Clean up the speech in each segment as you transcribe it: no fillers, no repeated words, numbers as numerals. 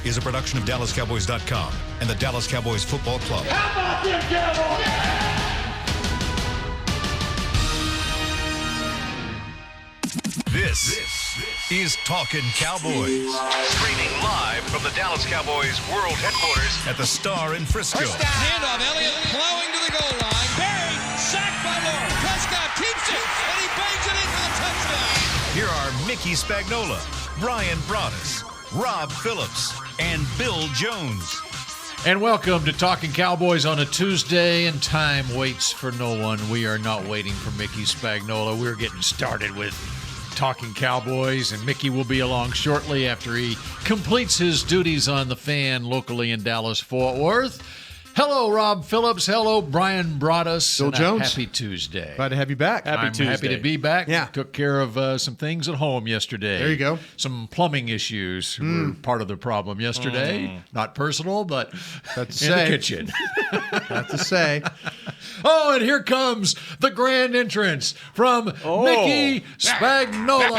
is a production of DallasCowboys.com and the Dallas Cowboys Football Club. How about them Cowboys? This is Talkin Cowboys. Streaming live from the Dallas Cowboys World Headquarters at the Star in Frisco. Handoff, Elliott plowing to the goal line. Barry, sacked by Moore. Prescott keeps it, and he bangs it in for the touchdown. Here are Mickey Spagnola, Brian Broaddus, Rob Phillips, and Bill Jones. And welcome to Talkin Cowboys on a Tuesday, and time waits for no one. We are not waiting for Mickey Spagnola. We're getting started with Talkin Cowboys, and Mickey will be along shortly after he completes his duties on the Fan locally in Dallas-Fort Worth. Hello, Rob Phillips. Hello, Brian Broaddus. Bill Jones. Happy Tuesday. Glad to have you back. I'm happy to be back. Yeah. Took care of some things at home yesterday. There you go. Some plumbing issues were part of the problem yesterday. Not personal, but in the kitchen. Have to say. Oh, and here comes the grand entrance from Mickey Spagnola.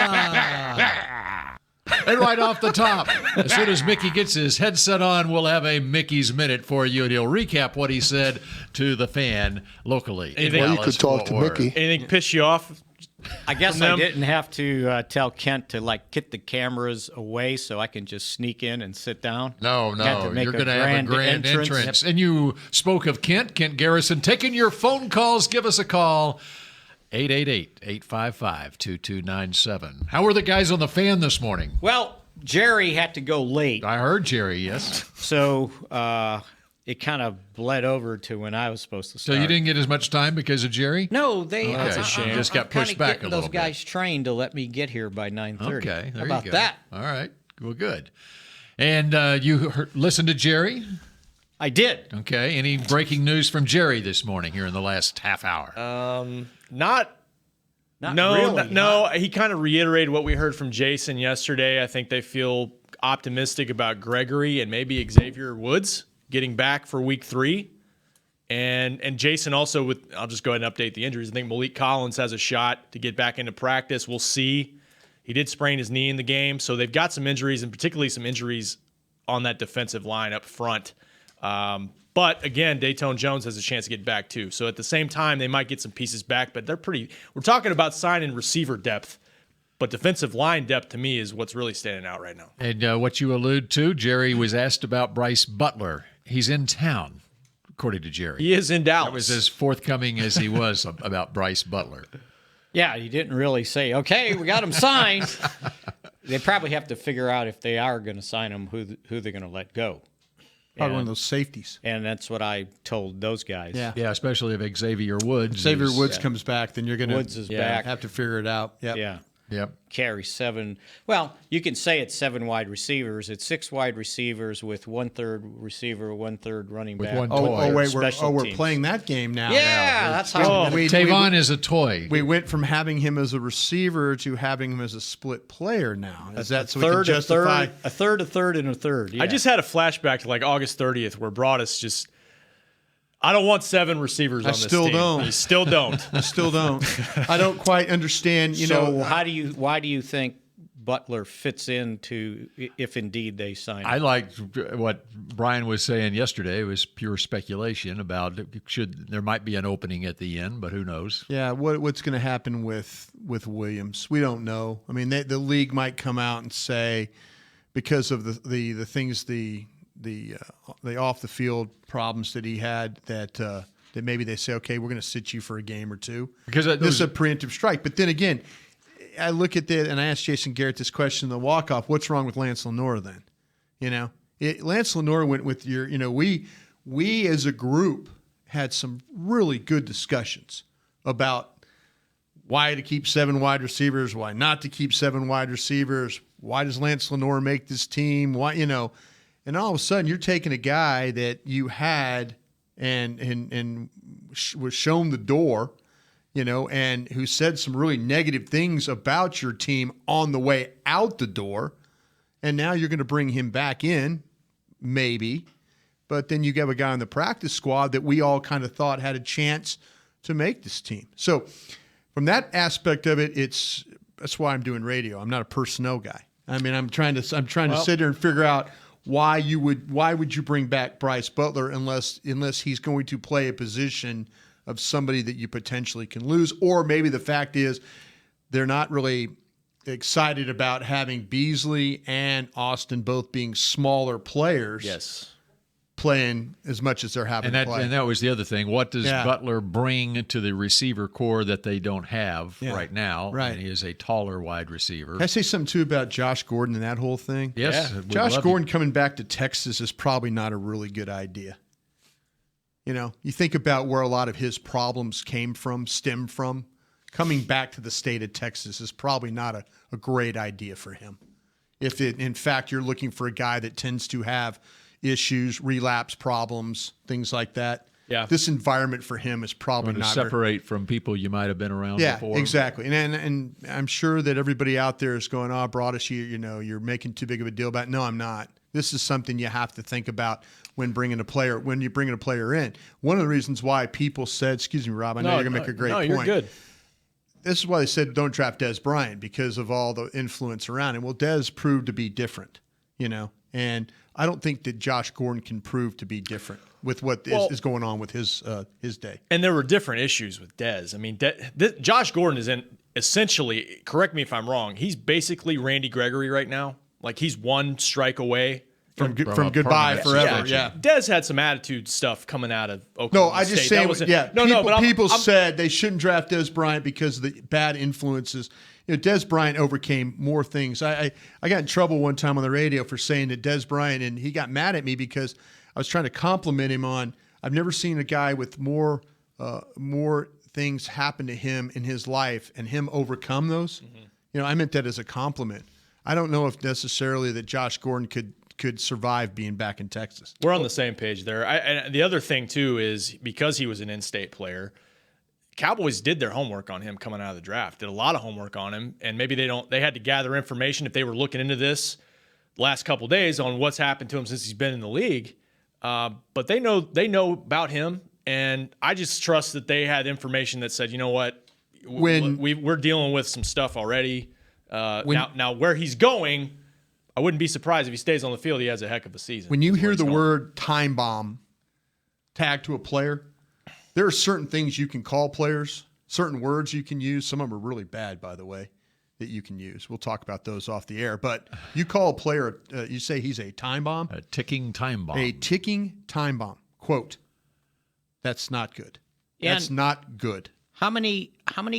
And right off the top, as soon as Mickey gets his headset on, we'll have a Mickey's Minute for you, and he'll recap what he said to the Fan locally. Well, you could talk to Mickey. Anything piss you off? I guess I didn't have to tell Kent to get the cameras away so I can just sneak in and sit down. No, you're going to have a grand entrance. Yep. And you spoke of Kent Garrison, taking your phone calls. Give us a call, 888-855-2297. How were the guys on the Fan this morning? Well, Jerry had to go late. I heard Jerry, yes. So it kind of bled over to when I was supposed to start. So you didn't get as much time because of Jerry? No, they. That's a shame. Just got pushed back a little bit. Those guys trained to let me get here by 9:30. Okay, there How about you go. that? All right, well, good. And you listened to Jerry? I did. Okay. Any breaking news from Jerry this morning here in the last half hour? Not really. No. He kind of reiterated what we heard from Jason yesterday. I think they feel optimistic about Gregory and maybe Xavier Woods getting back for week 3. And Jason also, I'll just go ahead and update the injuries. I think Malik Collins has a shot to get back into practice. We'll see. He did sprain his knee in the game, so they've got some injuries, and particularly some injuries on that defensive line up front. But again, Dayton Jones has a chance to get back too. So at the same time, they might get some pieces back, but we're talking about signing receiver depth, but defensive line depth to me is what's really standing out right now. And what you allude to, Jerry was asked about Brice Butler. He's in town, according to Jerry. He is in Dallas. That was as forthcoming as he was about Brice Butler. Yeah, he didn't really say, okay, we got him signed. They probably have to figure out if they are going to sign him, who they're going to let go. Probably one of those safeties. And that's what I told those guys. Yeah, especially if Xavier Woods. Xavier Woods comes back, then you're going to Woods is back. have to figure it out. Yep. Yeah. Yep. Carry 7. Well, you can say it's 7 wide receivers. It's 6 wide receivers with 1/3 receiver, 1/3 running back. one Wait, Special we're teams. playing that game now. Yeah, that's how. Tavon is a toy. We went from having him as a receiver to having him as a split player now. Is that so we third, can justify? a third, and a third. Yeah. I just had a flashback to August 30th where Broaddus just – I don't want 7 receivers on this team. don't. You still don't. I still don't. I don't quite understand. Why do you think Butler fits into if indeed they sign him? I liked what Brian was saying yesterday. It was pure speculation about there might be an opening at the end, but who knows? Yeah, what's going to happen with Williams? We don't know. I mean, the league might come out and say because of the things the off the field problems that he had that maybe they say, okay, we're going to sit you for a game or two because this is a preemptive strike. But then again, I look at that and I asked Jason Garrett this question in the walk-off. What's wrong with Lance Lenore then? Lance Lenore went with we as a group had some really good discussions about why to keep 7 wide receivers, why not to keep 7 wide receivers, why does Lance Lenore make this team, why, and all of a sudden you're taking a guy that you had and was shown the door, and who said some really negative things about your team on the way out the door, and now you're going to bring him back in, maybe, but then you have a guy on the practice squad that we all kind of thought had a chance to make this team. So from that aspect of it, that's why I'm doing radio. I'm not a personnel guy. I mean, I'm trying to sit here and figure out why would you bring back Brice Butler unless he's going to play a position of somebody that you potentially can lose, or maybe the fact is they're not really excited about having Beasley and Austin both being smaller players. Yes. Playing as much as they're having to play. And that was the other thing. What does Butler bring to the receiver core that they don't have right now? Right. And he is a taller wide receiver. Can I say something, too, about Josh Gordon and that whole thing? Yes. Yeah. Josh Gordon coming back to Texas is probably not a really good idea. You know, you think about where a lot of his problems stem from. Coming back to the state of Texas is probably not a great idea for him. If, in fact, you're looking for a guy that tends to have issues, relapse problems, things like that. Yeah. This environment for him is probably to not separate from people you might have been around before. Yeah, exactly. And I'm sure that everybody out there is going, "Oh, Broadus, you're making too big of a deal about it." No, I'm not. This is something you have to think about when you're bringing a player in. One of the reasons why people said, excuse me, Rob, I know you're going to make a great point. No, you're good. This is why they said don't draft Dez Bryant, because of all the influence around him. Well, Dez proved to be different, and I don't think that Josh Gordon can prove to be different with what is going on with his day. And there were different issues with Dez. I mean, Josh Gordon is essentially, correct me if I'm wrong, he's basically Randy Gregory right now. Like, he's one strike away from goodbye forever. Yeah. Dez had some attitude stuff coming out of Oklahoma No, I just State. say, people said they shouldn't draft Dez Bryant because of the bad influences. Dez Bryant overcame more things. I got in trouble one time on the radio for saying that Dez Bryant, and he got mad at me because I was trying to compliment him on, I've never seen a guy with more things happen to him in his life and him overcome those. Mm-hmm. I meant that as a compliment. I don't know if necessarily that Josh Gordon could survive being back in Texas. We're on the same page there. And the other thing, too, is because he was an in-state player, Cowboys did their homework on him coming out of the draft, did a lot of homework on him, and maybe they had to gather information if they were looking into this last couple of days on what's happened to him since he's been in the league. But they know about him, and I just trust that they had information that said, you know what, we're dealing with some stuff already. Now where he's going, I wouldn't be surprised if he stays on the field. He has a heck of a season. When you hear the word time bomb tagged to a player, there are certain things you can call players, certain words you can use. Some of them are really bad, by the way, that you can use. We'll talk about those off the air. But you call a player, you say he's a time bomb. A ticking time bomb. A ticking time bomb. Quote, that's not good. That's not good. How many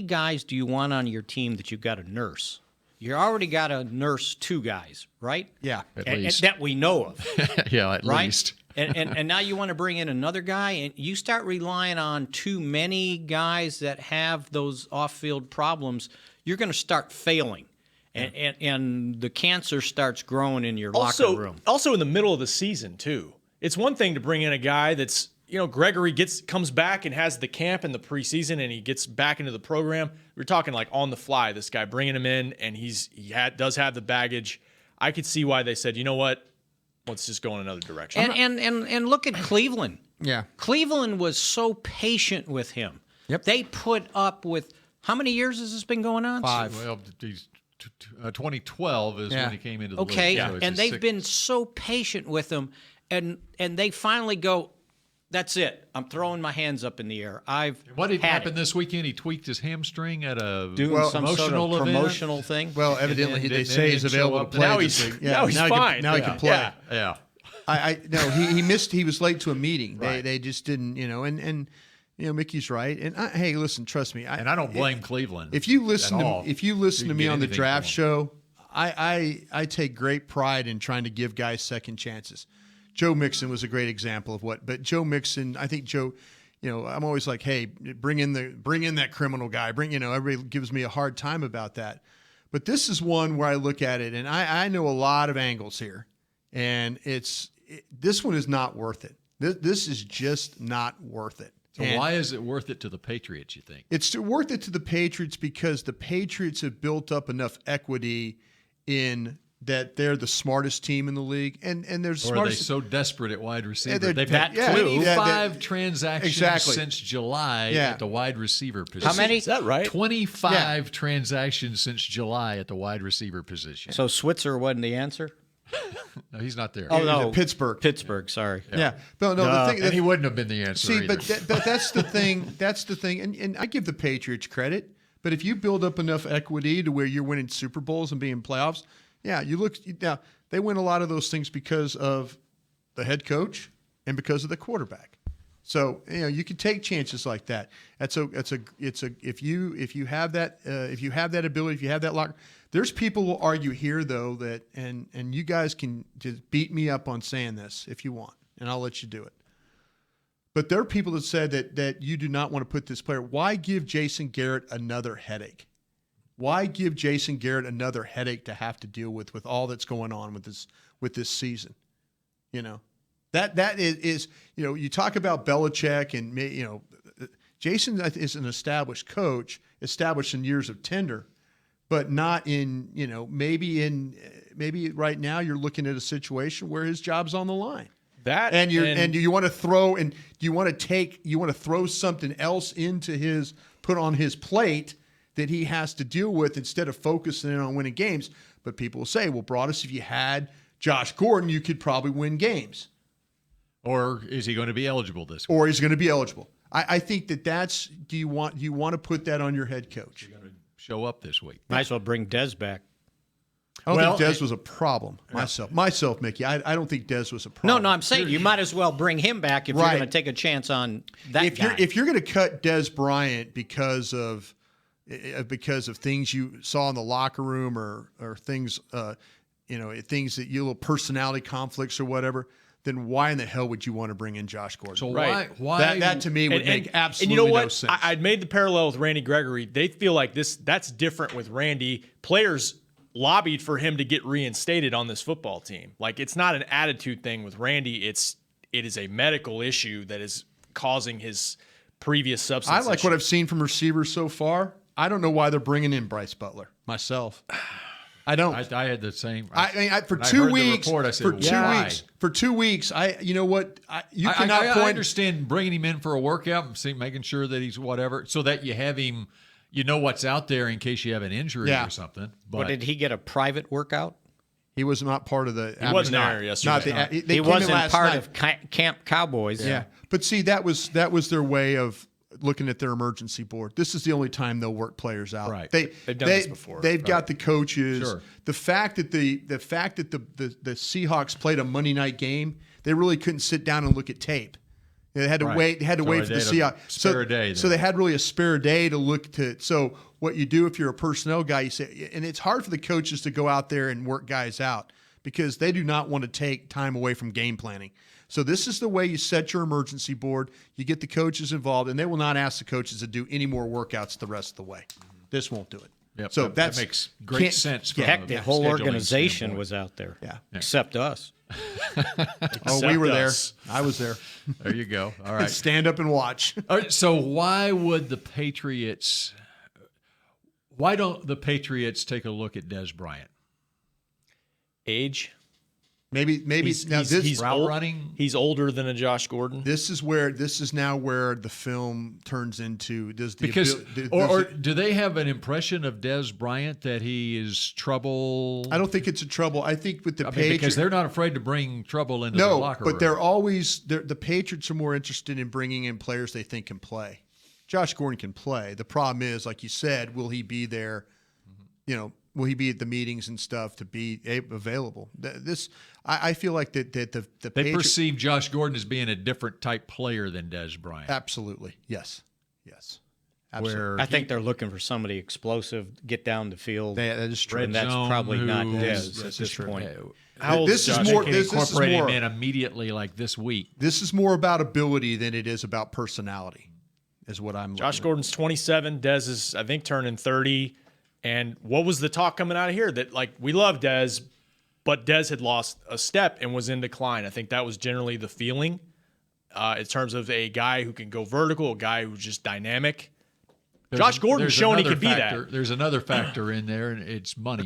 guys do you want on your team that you've got to nurse? You already got to nurse 2 guys, right? Yeah. At least. That we know of. Yeah, at right? least. And now you want to bring in another guy, and you start relying on too many guys that have those off-field problems, you're going to start failing. And the cancer starts growing in your locker room. Also in the middle of the season, too. It's one thing to bring in a guy that's, Gregory comes back and has the camp in the preseason and he gets back into the program. We're talking like on the fly, this guy bringing him in, and he does have the baggage. I could see why they said, you know what, let's just go in another direction. And look at Cleveland. Yeah. Cleveland was so patient with him. Yep. They put up with, how many years has this been going on? 5. Well, 2012 is when he came into the league. Okay, So and they've been so patient with him, and they finally go, that's it. I'm throwing my hands up in the air. What did happen this weekend? He tweaked his hamstring at a doing some sort of event? promotional thing. Well, evidently they say he's available to play. Now he's fine. Now he can play. Yeah. No, he missed. He was late to a meeting. Right. They just didn't, and Mickey's right. And hey, listen, trust me. I don't blame Cleveland. If you listen to me on the draft from show, I take great pride in trying to give guys second chances. Joe Mixon was a great example of but Joe Mixon, I think Joe, I'm always like, hey, bring in that criminal guy. Everybody gives me a hard time about that. But this is one where I look at it, and I know a lot of angles here, and this one is not worth it. This is just not worth it. So why is it worth it to the Patriots, you think? It's worth it to the Patriots because the Patriots have built up enough equity in that they're the smartest team in the league, and there's Or are they so desperate at wide receiver? They've that had too. 25 transactions since July at the wide receiver position. How many? Is that right? 25 transactions since July at the wide receiver position. So Switzer wasn't the answer? No, he's not there. Oh, He was no. at Pittsburgh. Pittsburgh, sorry. Yeah. But no, the thing, and he wouldn't have been the answer. see, either. but that's the thing. That's the thing. And I give the Patriots credit. But if you build up enough equity to where you're winning Super Bowls and being playoffs, yeah, now they win a lot of those things because of the head coach and because of the quarterback. So you can take chances like that. If you have that ability, if you have that lock. There's people who will argue here though that and you guys can just beat me up on saying this if you want, and I'll let you do it. But there are people that said that you do not want to put this player. Why give Jason Garrett another headache? Why give Jason Garrett another headache to have to deal with all that's going on with this season? That is you talk about Belichick and Jason is an established coach, established in years of tenure, but not in maybe right now you're looking at a situation where his job's on the line. And you want to throw and you want to throw something else put on his plate that he has to deal with instead of focusing in on winning games. But people will say, well, Broadus, if you had Josh Gordon, you could probably win games. Or is he going to be eligible this week? Or he's going to be eligible. I think that's do you want to put that on your head coach? He's going to show up this week. Might as well bring Dez back. I don't think Dez was a problem myself, Mickey. I don't think Dez was a problem. No, I'm saying you might as well bring him back if you're going to take a chance on that guy. If you're going to cut Dez Bryant because of things you saw in the locker room or things things that little personality conflicts or whatever, then why in the hell would you want to bring in Josh Gordon? So Right. why that to me would make absolutely and you know what? no sense. I'd made the parallel with Randy Gregory. They feel like that's different with Randy. Players lobbied for him to get reinstated on this football team. Like, it's not an attitude thing with Randy. It is a medical issue that is causing his previous substance I like issue. what I've seen from receivers so far. I don't know why they're bringing in Brice Butler myself. I don't. I had the same. For I 2 heard the weeks. report, I said, for 2 why? weeks. For 2 weeks. You know what? You I cannot point. understand bringing him in for a workout and making sure that he's whatever, so that you have him. You know what's out there in case you have an injury or something. But did he get a private workout? He was not part of the. He wasn't there yesterday. He wasn't part of Camp Cowboys. Yeah, but see, that was their way of looking at their emergency board. This is the only time they'll work players out. Right. They've done this before. They've got the coaches. Sure. The fact that the Seahawks played a Monday night game, they really couldn't sit down and look at tape. They had to wait. They had to So wait for the they had a Seahawks. spare day then. So they had really a spare day to look to. So what you do if you're a personnel guy, you say, and it's hard for the coaches to go out there and work guys out because they do not want to take time away from game planning. So this is the way you set your emergency board. You get the coaches involved, and they will not ask the coaches to do any more workouts the rest of the way. This won't do it. Yep, So that makes great sense. From Heck, a the whole scheduling organization standpoint. was out there. Yeah. Except us. Oh, we were there. us. I was there. There you go. All right. Stand up and watch. All right. So why would the Patriots? Why don't the Patriots take a look at Dez Bryant? Age. Maybe He's route old- running? He's older than a Josh Gordon. this is now where the film turns into Or do they have an impression of Dez Bryant that he is trouble? I don't think it's a trouble. I think with the because Patriots, they're not afraid to bring trouble into the locker room. but the Patriots are more interested in bringing in players they think can play. Josh Gordon can play. The problem is, like you said, will he be there? Will he be at the meetings and stuff to be available? I feel like that the They Patriots, perceive Josh Gordon as being a different type player than Dez Bryant. absolutely yes, absolutely. Where I think they're looking for somebody explosive, get down the field. that is true. and that's zone probably not who- Dez Yes, at this true. point. How old This is Josh? more. can This is incorporate more. him in immediately like this week. This is more about ability than it is about personality, is what I'm. Josh looking at. Gordon's 27. Dez is, I think, turning 30. And what was the talk coming out of here? That, like, we love Dez, but Dez had lost a step and was in decline. I think that was generally the feeling in terms of a guy who can go vertical, a guy who's just dynamic. Josh Gordon's shown he could be that. There's another factor in there, and it's money.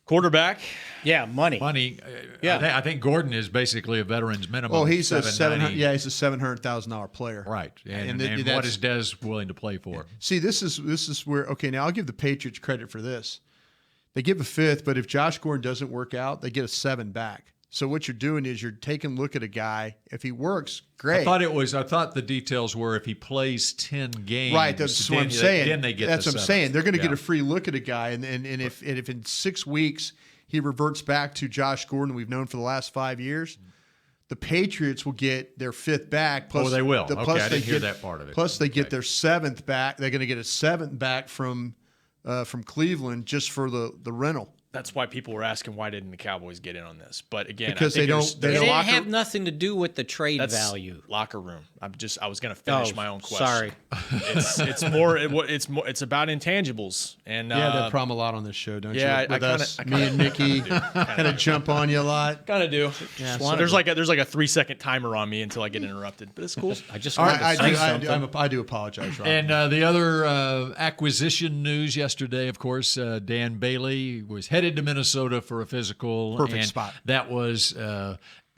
Quarterback. Yeah, money. Money. Yeah. I think Gordon is basically a veteran's minimum. Well, he's a $790. he's a $700,000 player. Right. And And what that's- is Dez willing to play for? See, this is where now I'll give the Patriots credit for this. They give a 5th, but if Josh Gordon doesn't work out, they get a 7 back. So what you're doing is you're taking a look at a guy. If he works, great. I thought the details were if he plays 10 games. Right, that's what I'm saying. Then they get that's the what I'm 7th. saying. They're going to get a free look at a guy, and if in 6 weeks he reverts back to Josh Gordon we've known for the last 5 years, the Patriots will get their 5th back. Plus, they will. Plus Okay, I didn't hear that part of it. Plus, they get their 7th back. They're going to get a 7th back from Cleveland just for the rental. That's why people were asking why didn't the Cowboys get in on this. But again, Because I think they It don't didn't have nothing to do with the trade value. Locker room. I was going to finish my own question. Sorry. It's about intangibles. And Yeah, that problem a lot on this show, don't yeah, you? With I us, me and Mickey, kind of jump on you a lot. kind of do. Yeah, So there's like a 3-second timer on me until I get interrupted. But it's cool. I just All wanted right, to say something. I do apologize, Rob. And the other acquisition news yesterday, of course, Dan Bailey was headed to Minnesota for a physical. Perfect and spot. That was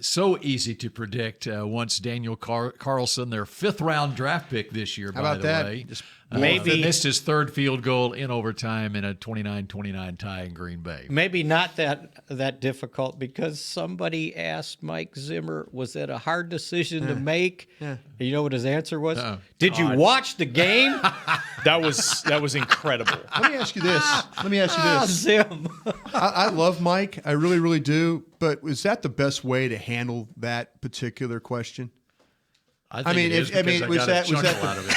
so easy to predict once Daniel Carlson, their 5th-round draft pick this year, How by about the that? way. Just Maybe- missed his 3rd field goal in overtime in a 29-29 tie in Green Bay. Maybe not that difficult because somebody asked Mike Zimmer, was that a hard decision to make? Yeah. And you know what his answer was? Did you watch the game? That was incredible. Let me ask you this. Zim. I love Mike. I really, really do. But is that the best way to handle that particular question? I mean, was got a chuckle that out of it.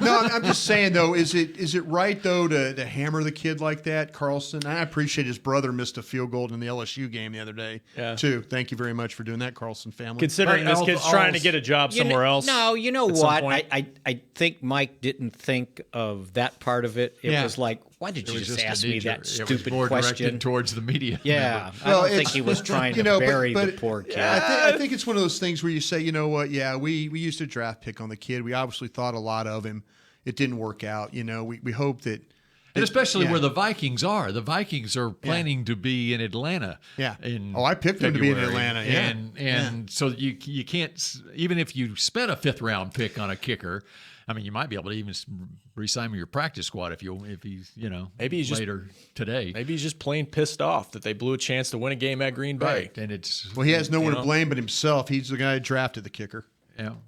No, I'm just saying though. Is it right though to hammer the kid like that, Carlson? I appreciate his brother missed a field goal in the LSU game the other day too. Thank you very much for doing that, Carlson family. Considering this kid's trying to get a job somewhere else. No, you know at some what? point. I think Mike didn't think of that part of it. It Yeah. was like, why did you It was just a ask me knee-jerk. that It was stupid more question? directed towards the media. Yeah, I Well, don't think it's- he was trying to but- bury the but- poor kid. I think it's one of those things where you say, you know what? Yeah, we used a draft pick on the kid. We obviously thought a lot of him. It didn't work out. You know, we hope that. And especially yeah. where the Vikings are. The Vikings are planning to be in Atlanta. Yeah. In I picked them to be in February. Atlanta. Yeah. And so you can't, even if you spent a 5th-round pick on a kicker, I mean, you might be able to even re-sign your practice squad if he's Maybe he's later today. Maybe he's just plain pissed off that they blew a chance to win a game at Green Bay. Right. And it's Well, he has no one know? to blame but himself. He's the guy who drafted the kicker.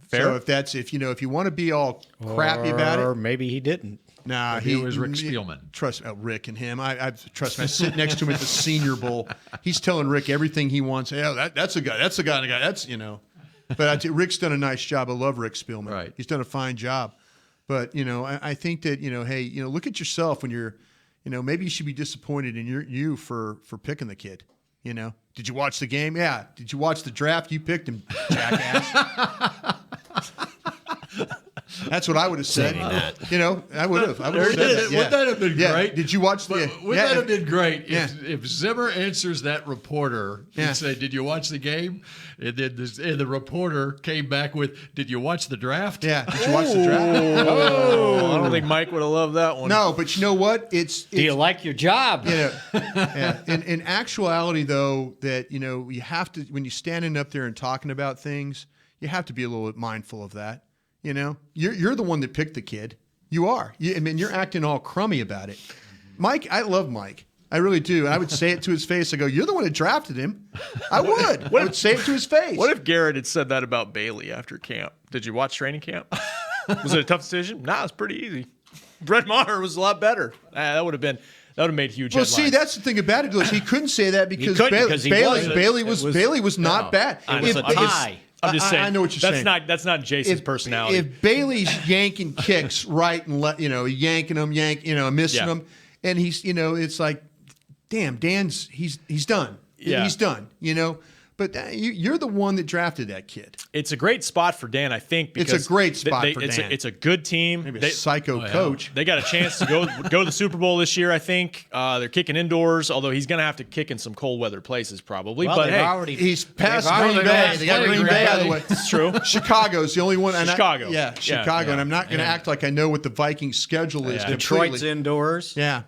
Fair. So if you want to be all crappy about Or it, maybe he didn't. nah, it was Rick Spielman. Trust Rick and him. I trust me. I sit next to him at the Senior Bowl. He's telling Rick everything he wants. Yeah, that's a guy. That's a guy. That's But Rick's done a nice job. I love Rick Spielman. Right. He's done a fine job. But I think that hey, look at yourself when you're, maybe you should be disappointed in you for picking the kid. Did you watch the game? Yeah. Did you watch the draft? You picked him, jackass. That's what I would have said. I would have. I would have said that. Yeah. Wouldn't that have been Yeah. great? Did you watch the? Wouldn't that have been great if Yeah. Zimmer answers that reporter Yeah. and say, "Did you watch the game?" And then the reporter came back with, "Did you watch the draft?" Yeah. Did you watch the draft? Oh, I don't think Mike would have loved that one. No, but you know what? It's Do you like your job? yeah. In actuality, though, that you have to when you're standing up there and talking about things, you have to be a little bit mindful of that. You're the one that picked the kid. You are. You're acting all crummy about it. Mike, I love Mike. I really do. And I would say it to his face. I go, "You're the one that drafted him." I would. I would say it to his face. What if Garrett had said that about Bailey after camp? Did you watch training camp? Was it a tough decision? Nah, it's pretty easy. Brett Maher was a lot better. That would have made huge Well, headlines. see, that's the thing about it. Is he couldn't say that because couldn't because he wasn't. Bailey was not bad. It was a tie. I'm just saying. I know what you're saying. That's not Jason's personality. If Bailey's yanking kicks right and yanking them, missing them, and he's it's like, damn, Dan's he's done. Yeah. He's done. But you're the one that drafted that kid. It's a great spot for Dan, I think. Because It's a great spot for it's Dan. It's a good team. Maybe a psycho coach. They got a chance to go to the Super Bowl this year, I think. They're kicking indoors, although he's going to have to kick in some cold weather places probably. Well, but they've hey, already He's past already Green Bay. lost They got Green Green Bay, by Bay. the way. it's true. Chicago's the only one. And Chicago. Chicago. Yeah. And I'm not going to act like I know what the Vikings schedule is. Detroit's completely. indoors. Yeah.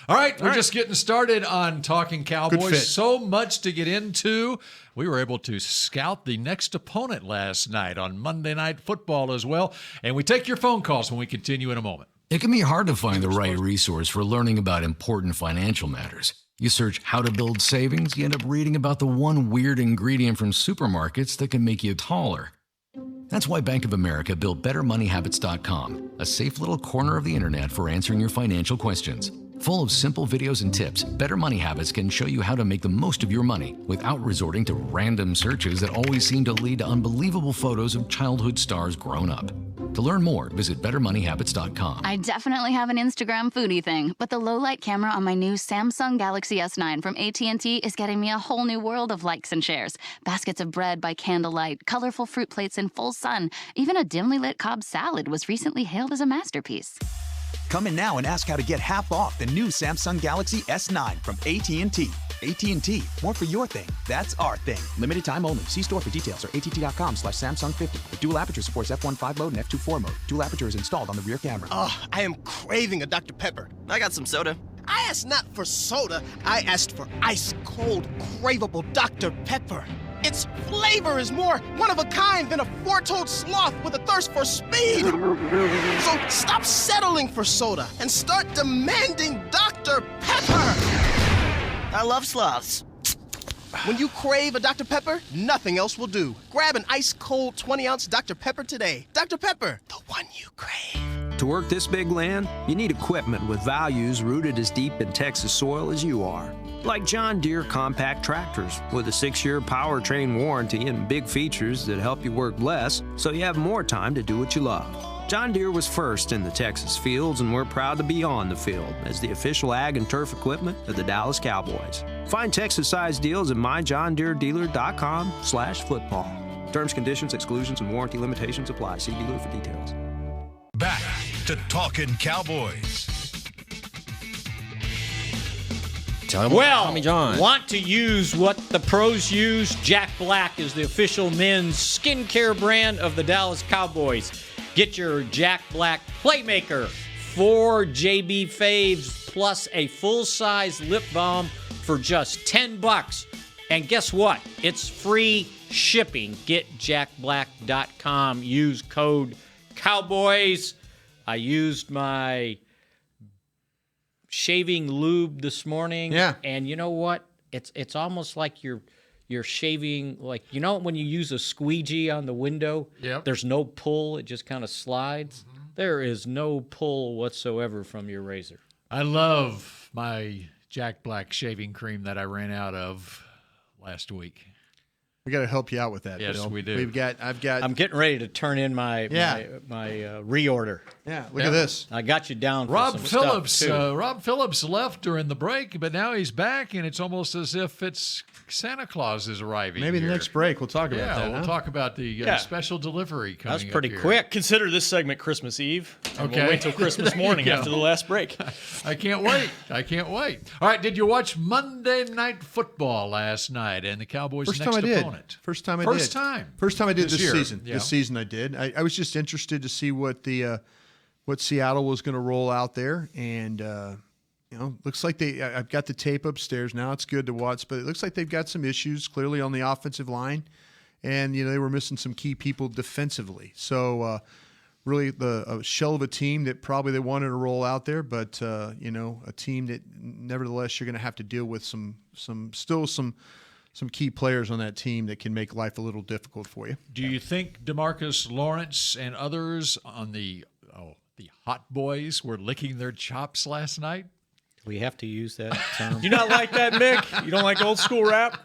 All right, we're just getting started on Talking Good Cowboys. fit. So much to get into. We were able to scout the next opponent last night on Monday Night Football as well. And we take your phone calls when we continue in a moment. It can be hard to find the right resource for learning about important financial matters. You search how to build savings, you end up reading about the one weird ingredient from supermarkets that can make you taller. That's why Bank of America built BetterMoneyHabits.com, a safe little corner of the internet for answering your financial questions. Full of simple videos and tips, Better Money Habits can show you how to make the most of your money without resorting to random searches that always seem to lead to unbelievable photos of childhood stars grown up. To learn more, visit BetterMoneyHabits.com. I definitely have an Instagram foodie thing, but the low-light camera on my new Samsung Galaxy S9 from AT&T is getting me a whole new world of likes and shares. Baskets of bread by candlelight, colorful fruit plates in full sun. Even a dimly lit Cobb salad was recently hailed as a masterpiece. Come in now and ask how to get half off the new Samsung Galaxy S9 from AT&T. AT&T, more for your thing. That's our thing. Limited time only. See store for details or att.com/Samsung50. The dual aperture supports f1.5 mode and f2.4 mode. Dual aperture is installed on the rear camera. Oh, I am craving a Dr. Pepper. I got some soda. I asked not for soda. I asked for ice cold, craveable Dr. Pepper. Its flavor is more one of a kind than a four-toed sloth with a thirst for speed. So stop settling for soda and start demanding Dr. Pepper. I love sloths. When you crave a Dr. Pepper, nothing else will do. Grab an ice-cold 20-ounce Dr. Pepper today. Dr. Pepper, the one you crave. To work this big land, you need equipment with values rooted as deep in Texas soil as you are. Like John Deere compact tractors with a 6-year powertrain warranty and big features that help you work less so you have more time to do what you love. John Deere was first in the Texas fields, and we're proud to be on the field as the official ag and turf equipment of the Dallas Cowboys. Find Texas-sized deals at myjohndeeredealer.com/football. Terms, conditions, exclusions, and warranty limitations apply. See dealer for details. Back to Talkin' Cowboys. Well, Tommy John. Want to use what the pros use? Jack Black is the official men's skincare brand of the Dallas Cowboys. Get your Jack Black Playmaker, 4 JB Faves plus a full-size lip balm for just $10. And guess what? It's free shipping. Get jackblack.com. Use code Cowboys. I used my shaving lube this morning. Yeah. And you know what? It's almost like you're shaving, like, you know when you use a squeegee on the window? Yep. There's no pull. It just kind of slides. Mm-hmm. There is no pull whatsoever from your razor. I love my Jack Black shaving cream that I ran out of last week. We got to help you out with that. Yes, Bill. we do. I'm getting ready to turn in my reorder. Yeah, look at this. I got you down for Rob some Phillips. stuff too. Rob Phillips left during the break, but now he's back, and it's almost as if it's Santa Claus is arriving. Maybe here. the next break we'll talk about that. We'll talk about the special delivery coming. That's pretty up here. quick. Consider this segment Christmas Eve. And Okay. We'll wait till Christmas morning after the last break. I can't wait. All right, did you watch Monday Night Football last night and the Cowboys' First next time I did. opponent? First time I First time did this year. season. Yeah. This season I did. I was just interested to see what Seattle was going to roll out there, and looks like I've got the tape upstairs now. It's good to watch, but it looks like they've got some issues clearly on the offensive line, and they were missing some key people defensively. So really, a shell of a team that probably they wanted to roll out there, but a team that nevertheless you're going to have to deal with some key players on that team that can make life a little difficult for you. Do you think DeMarcus Lawrence and others on the Hot Boys were licking their chops last night? We have to use that term. You not like that, Mick? You don't like old school rap?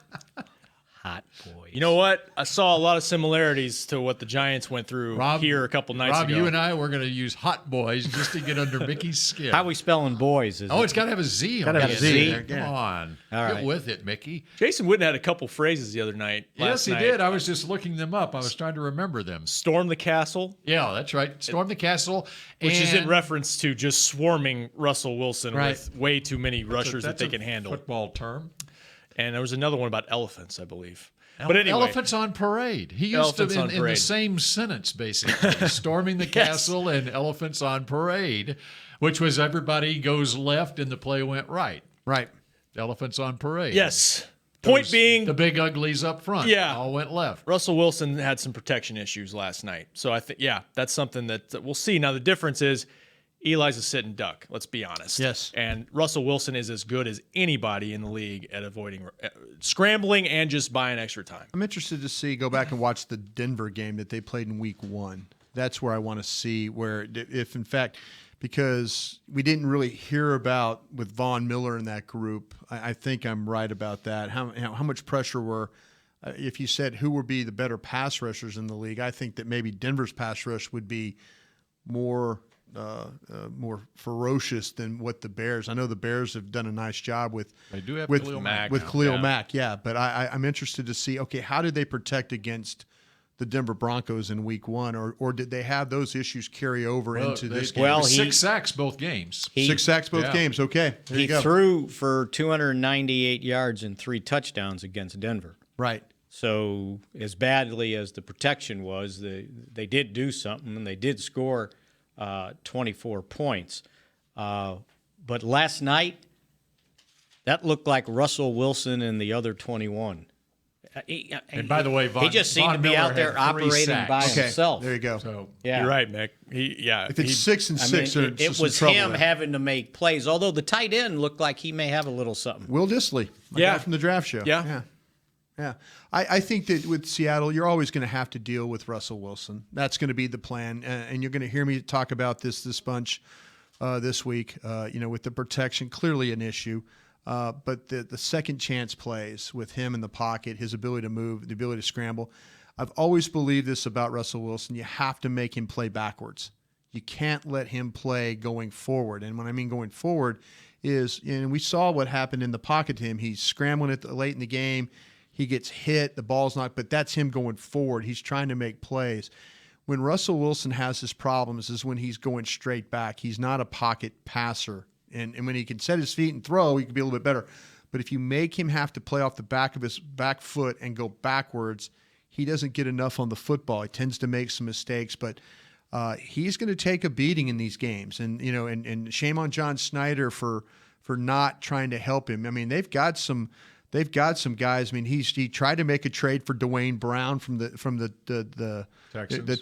Hot Boys. You know what? I saw a lot of similarities to what the Giants went through here a couple nights ago. Rob, you and I were going to use Hot Boys just to get under Mickey's skin. How are we spelling boys? It's got to have a Z on it. Gotta have a Z. Come on. All right. Get with it, Mickey. Jason Witten had a couple phrases the other night. Yes, he night. did. I was just looking them up. I was trying to remember them. Storm the castle. Yeah, that's right. Storm the castle. Which is in reference to just swarming Russell Wilson Right. with way too many rushers that they can handle. Football term. And there was another one about elephants, I believe. But anyway, Elephants on parade. He used to in the same sentence, basically. Storming the castle and elephants on parade, which was everybody goes left and the play went right. Right. Elephants on parade. Yes. Point being, the big uglies up front. Yeah. All went left. Russell Wilson had some protection issues last night. So I think, that's something that we'll see. Now, the difference is Eli's a sitting duck, let's be honest. Yes. And Russell Wilson is as good as anybody in the league at avoiding scrambling and just buying extra time. I'm interested to go back and watch the Denver game that they played in week 1. That's where I want to see if in fact, because we didn't really hear about with Von Miller in that group, I think I'm right about that. How much pressure were, if you said who would be the better pass rushers in the league, I think that maybe Denver's pass rush would be more ferocious than what the Bears. I know the Bears have done a nice job with Khalil Mack with now. Khalil Mack, yeah. But I'm interested to see, okay, how did they protect against the Denver Broncos in week 1, or did they have those issues carry over into this game? Well, 6 sacks both games. 6 sacks both games. Okay, there you go. He threw for 298 yards and 3 touchdowns against Denver. Right. So as badly as the protection was, they did do something, and they did score 24 points. But last night, that looked like Russell Wilson and the other 21. And by the way, he just seemed to be out there operating by himself. There you go. So, yeah. You're right, Mick. If it's 6 and 6, it was him having to make plays. Although the tight end looked like he may have a little something. Will Dissly, my guy from the draft show. Yeah. I think that with Seattle, you're always going to have to deal with Russell Wilson. That's going to be the plan, and you're going to hear me talk about this bunch this week. With the protection, clearly an issue. But the second chance plays with him in the pocket, his ability to move, the ability to scramble. I've always believed this about Russell Wilson. You have to make him play backwards. You can't let him play going forward. And when I mean going forward is, and we saw what happened in the pocket to him. He's scrambling it late in the game. He gets hit. The ball's not, but that's him going forward. He's trying to make plays. When Russell Wilson has his problems is when he's going straight back. He's not a pocket passer. And when he can set his feet and throw, he can be a little bit better. But if you make him have to play off the back of his back foot and go backwards, he doesn't get enough on the football. He tends to make some mistakes, but he's going to take a beating in these games. And and shame on John Snyder for not trying to help him. I mean, they've got some guys. I mean, he tried to make a trade for Dwayne Brown from the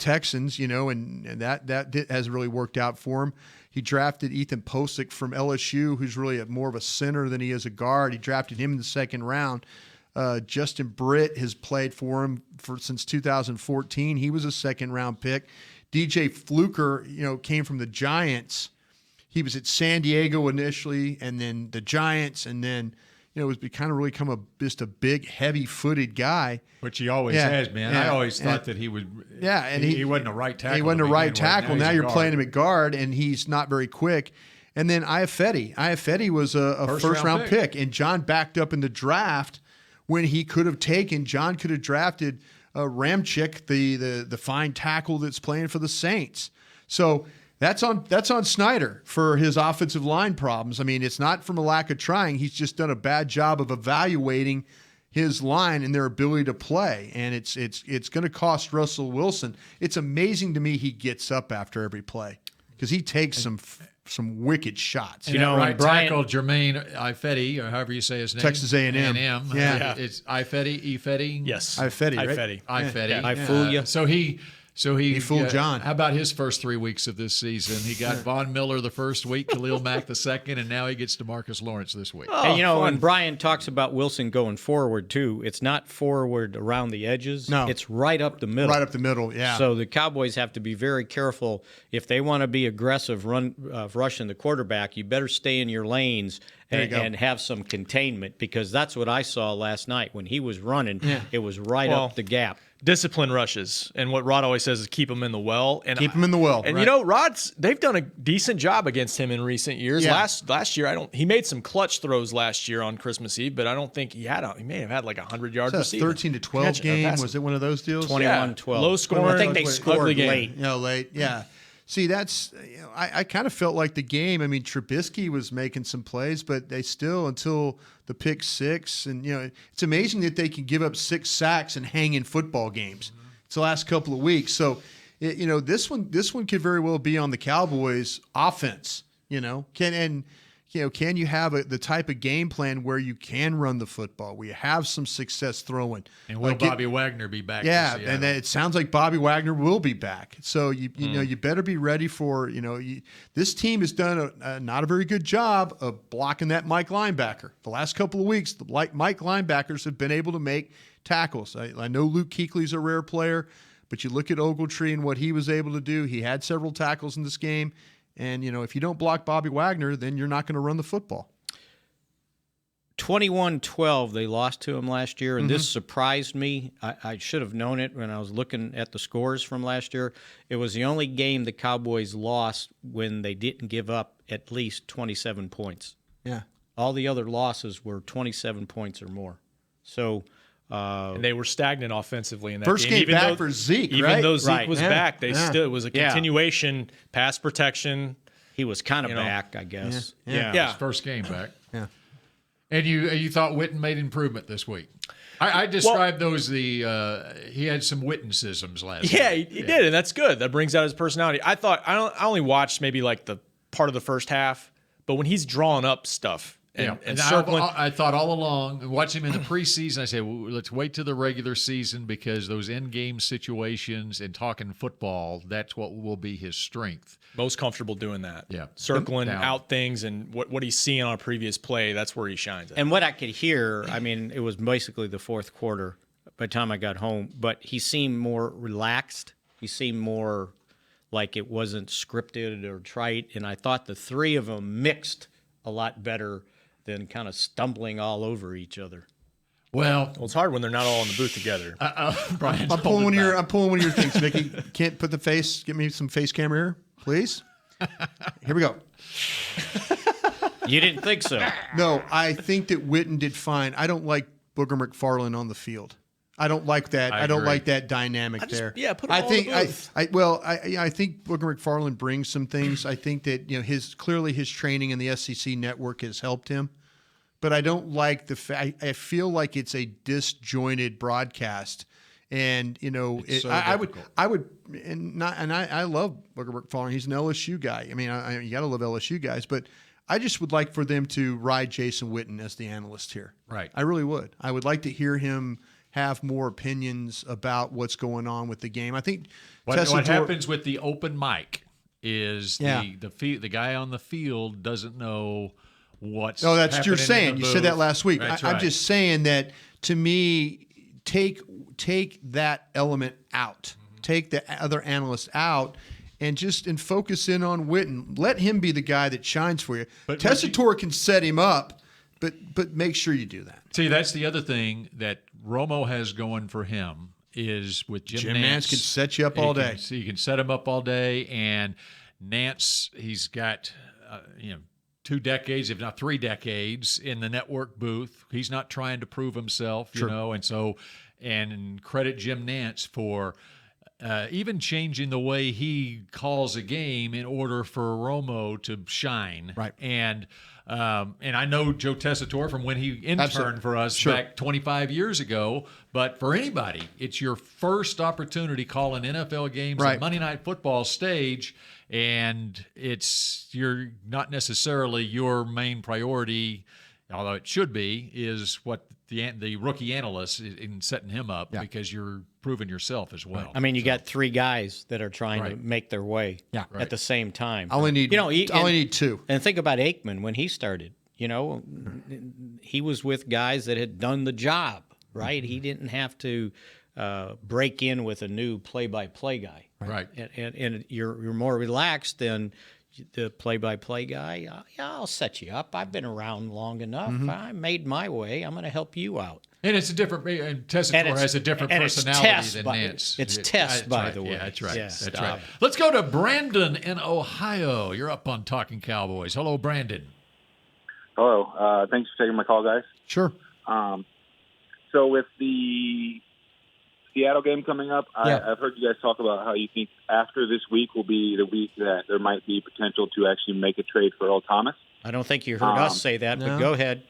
Texans, and that hasn't really worked out for him. He drafted Ethan Posick from LSU, who's really more of a center than he is a guard. He drafted him in the second round. Justin Britt has played for him since 2014. He was a second-round pick. DJ Fluker, came from the Giants. He was at San Diego initially, and then the Giants, and then was kind of really just a big, heavy-footed guy. Which he always has, man. I always thought that he would. Yeah, and he wasn't a right tackle. He wasn't a right tackle. Now you're playing him at guard, and he's not very quick. And then Iafetti was a first-round pick, and John backed up in the draft when he could have taken. John could have drafted Ramczyk, the fine tackle that's playing for the Saints. So. That's on Snyder for his offensive line problems. I mean, it's not from a lack of trying. He's just done a bad job of evaluating his line and their ability to play, and it's going to cost Russell Wilson. It's amazing to me he gets up after every play because he takes some wicked shots. And right tackle Jermaine Ifedi, or however you say his name, Texas A&M. Yeah, it's Ifedi. Yes, Ifedi, right? Ifedi. I fool you. So he fooled John. How about his first 3 weeks of this season? He got Von Miller the first week, Khalil Mack the second, and now he gets DeMarcus Lawrence this week. And when Brian talks about Wilson going forward too, it's not forward around the edges. No, it's right up the middle. Right up the middle. Yeah. So the Cowboys have to be very careful if they want to be aggressive, rushing the quarterback. You better stay in your lanes and have some containment, because that's what I saw last night when he was running. Yeah. It was right up the gap. Discipline rushes, and what Rod always says is keep him in the well. And keep him in the well. And right. they've done a decent job against him in recent years. Yeah. Last year, he made some clutch throws last year on Christmas Eve, but I don't think he may have had like 100-yard receiving. 13-12 game. Was it one of those deals? 21-12. Low scoring. I think they scored late. Late. Yeah. See, that's I kind of felt like the game. I mean, Trubisky was making some plays, but they still, until the pick six, and it's amazing that they can give up 6 sacks and hang in football games. Mm-hmm. It's the last couple of weeks, so this one could very well be on the Cowboys' offense. can you have the type of game plan where you can run the football, where you have some success throwing? And will Bobby Wagner be back? Yeah, and then it sounds like Bobby Wagner will be back. So you better be ready for this team has done not a very good job of blocking that Mike linebacker. The last couple of weeks, the Mike linebackers have been able to make tackles. I know Luke Kuechly's a rare player, but you look at Ogletree and what he was able to do. He had several tackles in this game. And, if you don't block Bobby Wagner, then you're not going to run the football. 21-12, they lost to him last year, and this surprised me. I should have known it when I was looking at the scores from last year. It was the only game the Cowboys lost when they didn't give up at least 27 points. Yeah. All the other losses were 27 points or more. So and they were stagnant offensively in that first game back for Zeke, even right? though Zeke was back, they still it was a continuation pass protection. He was kind of back, I guess. Yeah. His first game back. Yeah. And you thought Witten made improvement this week? I described those he had some Witticisms last week. Yeah, he did, and that's good. That brings out his personality. I only watched maybe like the part of the first half, but when he's drawing up stuff and circling. I thought all along, watching him in the preseason, I said, well, let's wait till the regular season because those in-game situations and talking football, that's what will be his strength. Most comfortable doing that. Yeah. Circling out things and what he's seeing on a previous play, that's where he shines at. And what I could hear, it was basically the fourth quarter by the time I got home, but he seemed more relaxed. He seemed more like it wasn't scripted or trite, and I thought the three of them mixed a lot better than kind of stumbling all over each other. Well, it's hard when they're not all in the booth together. I'm pulling one of your things, Mickey. Can't put the face. Give me some face camera here, please. Here we go. You didn't think so? No, I think that Witten did fine. I don't like Booger McFarland on the field. I don't like that. I don't like that dynamic there. Yeah, put him all in the booth. I think Booger McFarland brings some things. I think that clearly his training in the SEC network has helped him, but I don't like the fact. I feel like it's a disjointed broadcast, and I love Booger McFarland. He's an LSU guy. You got to love LSU guys, but I just would like for them to ride Jason Witten as the analyst here. Right. I really would. I would like to hear him have more opinions about what's going on with the game. I think what happens with the open mic is the guy on the field doesn't know what's happening. That's what you're saying. You said that last week. Right. I'm just saying that, to me, take that element out. Take the other analysts out and focus in on Witten. Let him be the guy that shines for you. But Tessitore can set him up, but make sure you do that. See, that's the other thing that Romo has going for him is with Jim Nance can set you up all day. He can set him up all day, and Nance, he's got 2 decades, if not 3 decades, in the network booth. He's not trying to prove himself, and credit Jim Nance for even changing the way he calls a game in order for Romo to shine. Right. And I know Joe Tessitore from when he interned for us back 25 years ago. But for anybody, it's your first opportunity calling NFL games on Monday Night Football stage, and you're not necessarily your main priority, although it should be, is what the rookie analyst in setting him up because you're proving yourself as well. You got 3 guys that are trying to make their way at the same time. I only need 2. And think about Aikman when he started. He was with guys that had done the job, right? He didn't have to break in with a new play-by-play guy. Right. And you're more relaxed than the play-by-play guy. I'll set you up. I've been around long enough. I made my way. I'm going to help you out. And it's a different. And Tessitore has a different personality than Nance. It's Tess, by the way. Yeah, that's right. Yeah, that's right. Let's go to Brandon in Ohio. You're up on Talking Cowboys. Hello, Brandon. Hello. Thanks for taking my call, guys. Sure. So with the Seattle game coming up, I've heard you guys talk about how you think after this week will be the week that there might be potential to actually make a trade for Earl Thomas. I don't think you heard us say that, but go ahead.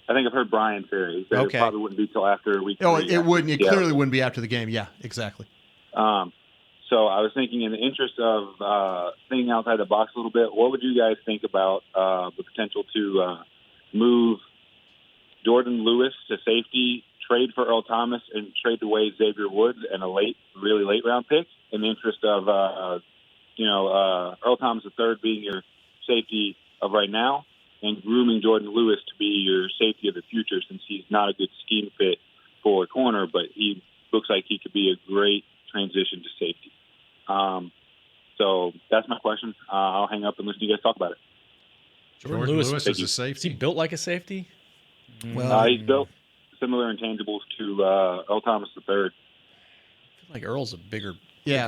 I think I've heard Brian say it. He said it probably wouldn't be till after week 3. It wouldn't. It clearly wouldn't be after the game. Yeah, exactly. So I was thinking, in the interest of thinking outside the box a little bit, what would you guys think about the potential to move Jordan Lewis to safety, trade for Earl Thomas, and trade away Xavier Woods and a really late round pick, in the interest of Earl Thomas III being your safety of right now, and grooming Jordan Lewis to be your safety of the future, since he's not a good scheme fit for a corner, but he looks like he could be a great transition to safety. So that's my question. I'll hang up and listen to you guys talk about it. Jordan Lewis is a safety. Is he built like a safety? Well, He's built similar intangibles to Earl Thomas III. I feel like Earl's a bigger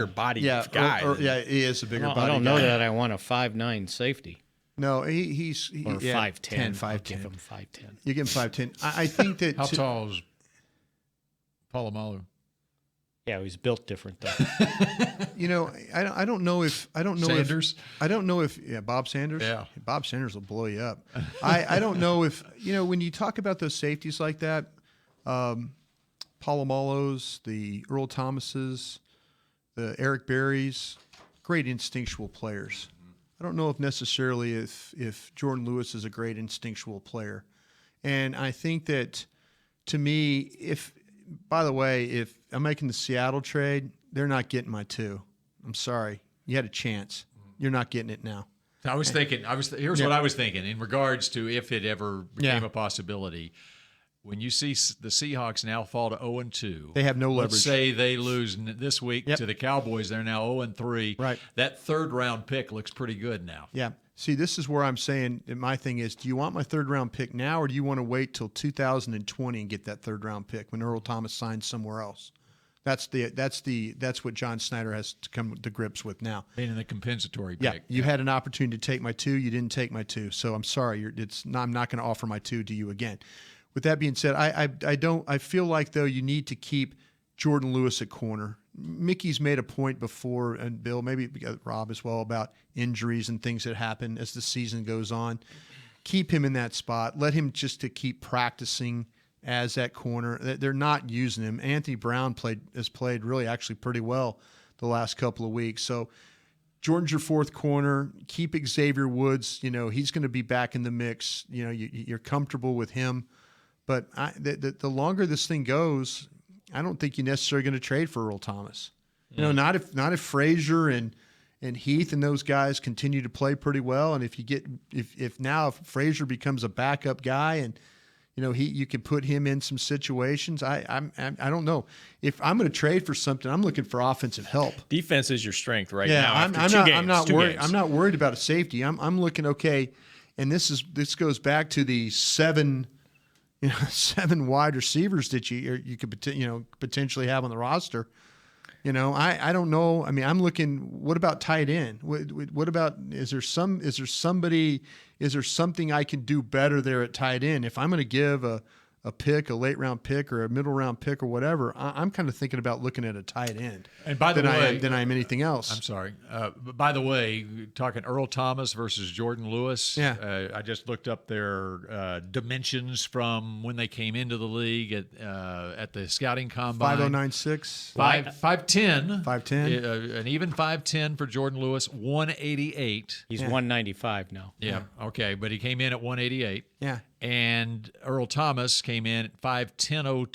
body guy. He is a bigger body guy. I don't know that I want a 5'9" safety. No, he's Or 5'10". I'll give him 5'10". You give him 5'10". I think that How tall is Polamalu? Yeah, he's built different though. I don't know if Sanders? Bob Sanders. Yeah. Bob Sanders will blow you up. I don't know if when you talk about those safeties like that, Polamalu's, the Earl Thomases, the Eric Berries, great instinctual players. I don't know if necessarily if Jordan Lewis is a great instinctual player, and I think that to me, by the way, if I'm making the Seattle trade, they're not getting my 2. I'm sorry. You had a chance. You're not getting it now. Here's what I was thinking in regards to if it ever became a possibility. When you see the Seahawks now fall to 0-2, they have no leverage. Let's say they lose this week to the Cowboys. They're now 0-3. Right. That third-round pick looks pretty good now. Yeah. See, this is where I'm saying my thing is, do you want my third-round pick now, or do you want to wait till 2020 and get that third-round pick when Earl Thomas signs somewhere else? That's what John Snyder has to come to grips with now. Being in the compensatory pick. Yeah, you had an opportunity to take my 2. You didn't take my 2. So I'm sorry. I'm not going to offer my 2 to you again. With that being said, I feel like, though, you need to keep Jordan Lewis at corner. Mickey's made a point before, and Bill, maybe Rob as well, about injuries and things that happen as the season goes on. Keep him in that spot. Let him just to keep practicing as that corner. They're not using him. Anthony Brown has played really actually pretty well the last couple of weeks. So Jordan's your fourth corner. Keep Xavier Woods. He's going to be back in the mix. You're comfortable with him. But the longer this thing goes, I don't think you're necessarily going to trade for Earl Thomas. Not if Frazier and Heath and those guys continue to play pretty well, and if now Frazier becomes a backup guy and you can put him in some situations. I don't know if I'm going to trade for something. I'm looking for offensive help. Defense is your strength right now. Yeah, I'm not worried. I'm not worried about a safety. I'm looking okay, and this goes back to the 7 wide receivers that you could potentially have on the roster. I don't know. I mean, I'm looking. What about tight end? What about is there something I can do better there at tight end? If I'm going to give a late round pick or a middle round pick or whatever, I'm kind of thinking about looking at a tight end. And by the way, than I am anything else. I'm sorry. By the way, talking Earl Thomas versus Jordan Lewis. Yeah. I just looked up their dimensions from when they came into the league at the scouting combine. 5'09", 5'10". 5'10". An even 5'10" for Jordan Lewis. 188. He's 195 now. Yeah. Okay, but he came in at 188. Yeah. And Earl Thomas came in at 5'10",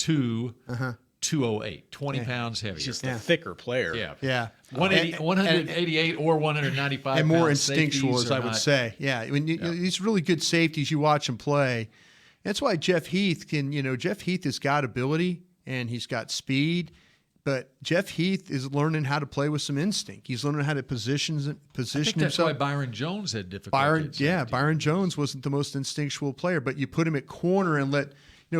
208, 20 pounds heavier. He's just a thicker player. Yeah. 188 or 195 and more pounds. instinctual, as I would say. Yeah. These really good safeties, you watch them play. That's why Jeff Heath Jeff Heath has got ability and he's got speed, but Jeff Heath is learning how to play with some instinct. He's learning how to position himself. That's why Byron Jones had difficulty. Byron Jones wasn't the most instinctual player, but you put him at corner and let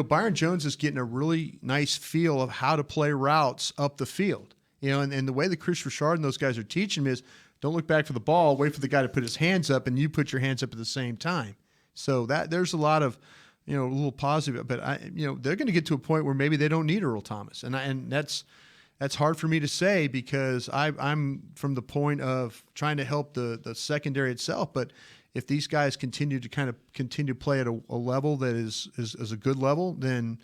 Byron Jones is getting a really nice feel of how to play routes up the field. And the way that Chris Richard and those guys are teaching him is don't look back for the ball, wait for the guy to put his hands up, and you put your hands up at the same time. So that there's a lot of a little positive, but they're going to get to a point where maybe they don't need Earl Thomas, and that's hard for me to say because I'm from the point of trying to help the secondary itself. But if these guys continue to play at a level that is a good level, then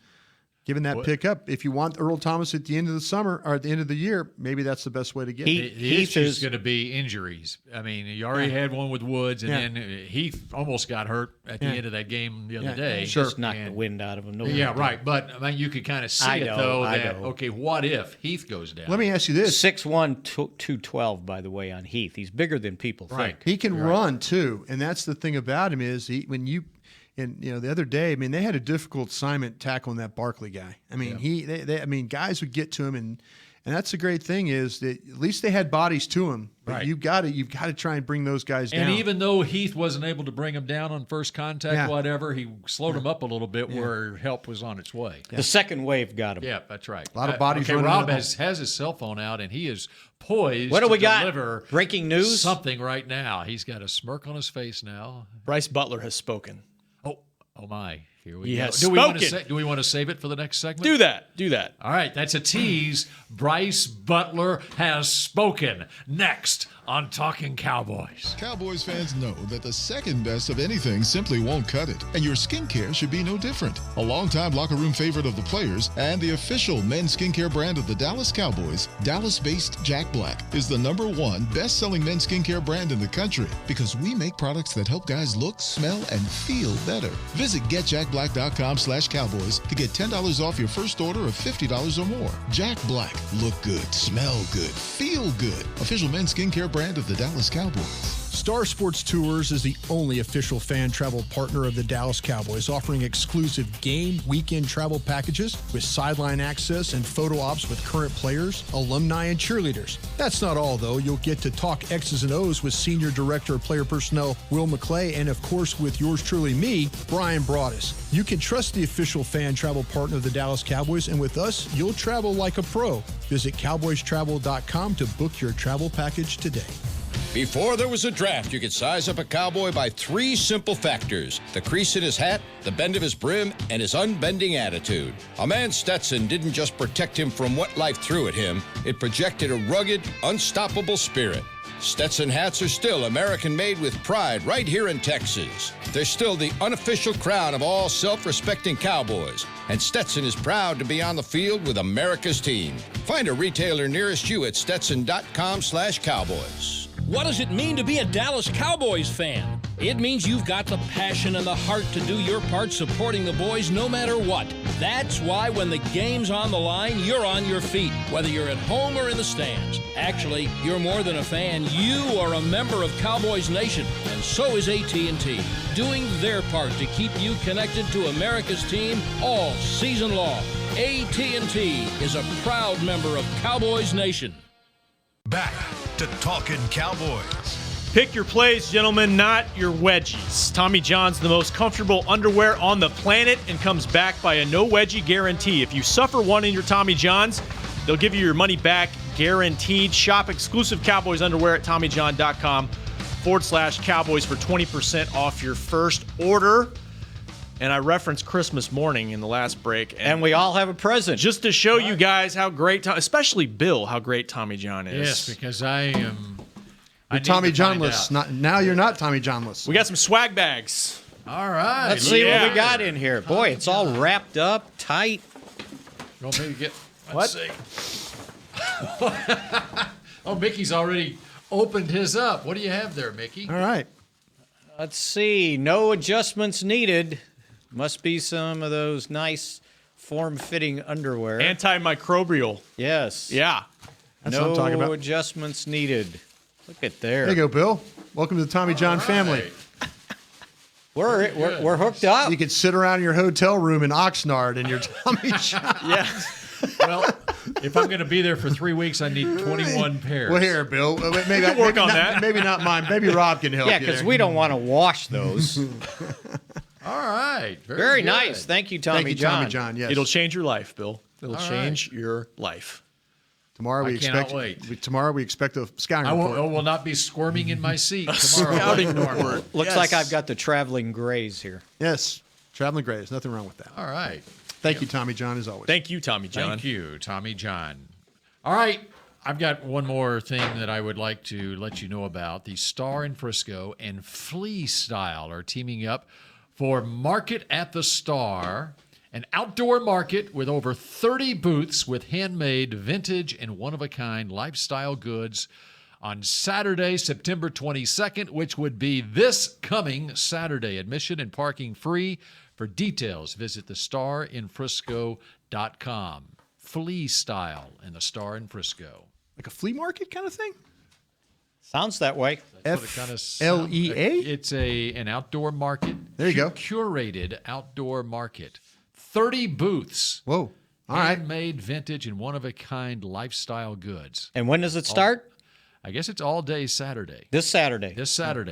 Giving that pick up. If you want Earl Thomas at the end of the summer or at the end of the year, maybe that's the best way to get him. The issue is going to be injuries. I mean, you already had one with Woods, and then Heath almost got hurt at the end of that game the other day. Just knocked the wind out of him. Right. But I mean, you could kind of see okay, what if Heath goes down? Let me ask you this. 6'1", 212, by the way, on Heath. He's bigger than people think. He can run, too. And that's the thing about him is the other day, I mean, they had a difficult assignment tackling that Barkley guy. I mean, guys would get to him, and that's the great thing is that at least they had bodies to him. But you've got to try and bring those guys down. And even though Heath wasn't able to bring him down on first contact, whatever, he slowed him up a little bit where help was on its way. The second wave got him. Yeah, that's right. A lot of bodies. Okay, Rob has his cell phone out, and he is poised to deliver breaking news? Something right now. He's got a smirk on his face now. Brice Butler has spoken. Oh my! Here we He go. has Do spoken. we want to save it for the next segment? Do that. All right, that's a tease. Brice Butler has spoken. Next on Talkin' Cowboys. Cowboys fans know that the second best of anything simply won't cut it, and your skincare should be no different. A longtime locker room favorite of the players and the official men's skincare brand of the Dallas Cowboys, Dallas-based Jack Black is the #1 best-selling men's skincare brand in the country because we make products that help guys look, smell, and feel better. Visit getjackblack.com/cowboys to get $10 off your first order of $50 or more. Jack Black. Look good, smell good, feel good. Official men's skincare brand of the Dallas Cowboys. Star Sports Tours is the only official fan travel partner of the Dallas Cowboys, offering exclusive game weekend travel packages with sideline access and photo ops with current players, alumni, and cheerleaders. That's not all, though. You'll get to talk X's and O's with Senior Director of Player Personnel Will McClay, and of course with yours truly, me, Brian Broaddus. You can trust the official fan travel partner of the Dallas Cowboys, and with us, you'll travel like a pro. Visit cowboystravel.com to book your travel package today. Before there was a draft, you could size up a cowboy by 3 simple factors: the crease in his hat, the bend of his brim, and his unbending attitude. A man's Stetson didn't just protect him from what life threw at him, it projected a rugged, unstoppable spirit. Stetson hats are still American-made with pride right here in Texas. They're still the unofficial crown of all self-respecting cowboys, and Stetson is proud to be on the field with America's team. Find a retailer nearest you at stetson.com/cowboys. What does it mean to be a Dallas Cowboys fan? It means you've got the passion and the heart to do your part supporting the boys no matter what. That's why when the game's on the line, you're on your feet, whether you're at home or in the stands. Actually, you're more than a fan. You are a member of Cowboys Nation, and so is AT&T, doing their part to keep you connected to America's team all season long. AT&T is a proud member of Cowboys Nation. Back to Talkin' Cowboys. Pick your plays, gentlemen, not your wedgies. Tommy John's the most comfortable underwear on the planet and comes backed by a no wedgie guarantee. If you suffer one in your Tommy John's, they'll give you your money back guaranteed. Shop exclusive Cowboys underwear at TommyJohn.com/Cowboys for 20% off your first order. And I referenced Christmas morning in the last break. And we all have a present. Just to show you guys how great, especially Bill, how great Tommy John is. Yes, because I am... You're Tommy Johnless. Now you're not Tommy Johnless. We got some swag bags. All right. Let's see what we got in here. Boy, it's all wrapped up, tight. You want me to get... Let's see. Oh, Mickey's already opened his up. What do you have there, Mickey? All right. Let's see. No adjustments needed. Must be some of those nice form-fitting underwear. Antimicrobial. Yes. Yeah. That's what I'm talking about. No adjustments needed. Look at there. There you go, Bill. Welcome to the Tommy John family. We're hooked up. You could sit around in your hotel room in Oxnard in your Tommy John. Yeah. Well, if I'm going to be there for 3 weeks, I need 21 pairs. Well, here, Bill. Maybe work on that. Maybe not mine. Maybe Rob can help you. Yeah, because we don't want to wash those. All right. Very good. nice. Thank you, Tommy John. Tommy John. Yes. It'll change your life, Bill. It'll change your life. Tomorrow we cannot wait. Tomorrow we expect a scouting I report. will not be squirming in my seat tomorrow. Scouting report. Looks like I've got the traveling grays here. Yes, traveling grays. Nothing wrong with that. All right. Thank you, Tommy John, as always. Thank you, Tommy John. Thank you, Tommy John. All right. I've got one more thing that I would like to let you know about. The Star in Frisco and Flea Style are teaming up for Market at the Star An outdoor market with over 30 booths with handmade, vintage, and one-of-a-kind lifestyle goods on Saturday, September 22nd, which would be this coming Saturday. Admission and parking free. For details, visit thestarinfrisco.com. Flea style in the Star in Frisco. Like a flea market kind of thing? Sounds that way. F-L-E-A? It's an outdoor market. There you go. Curated outdoor market. 30 booths. Whoa. All right. Handmade, vintage, and one-of-a-kind lifestyle goods. And when does it start? I guess it's all day Saturday. This Saturday.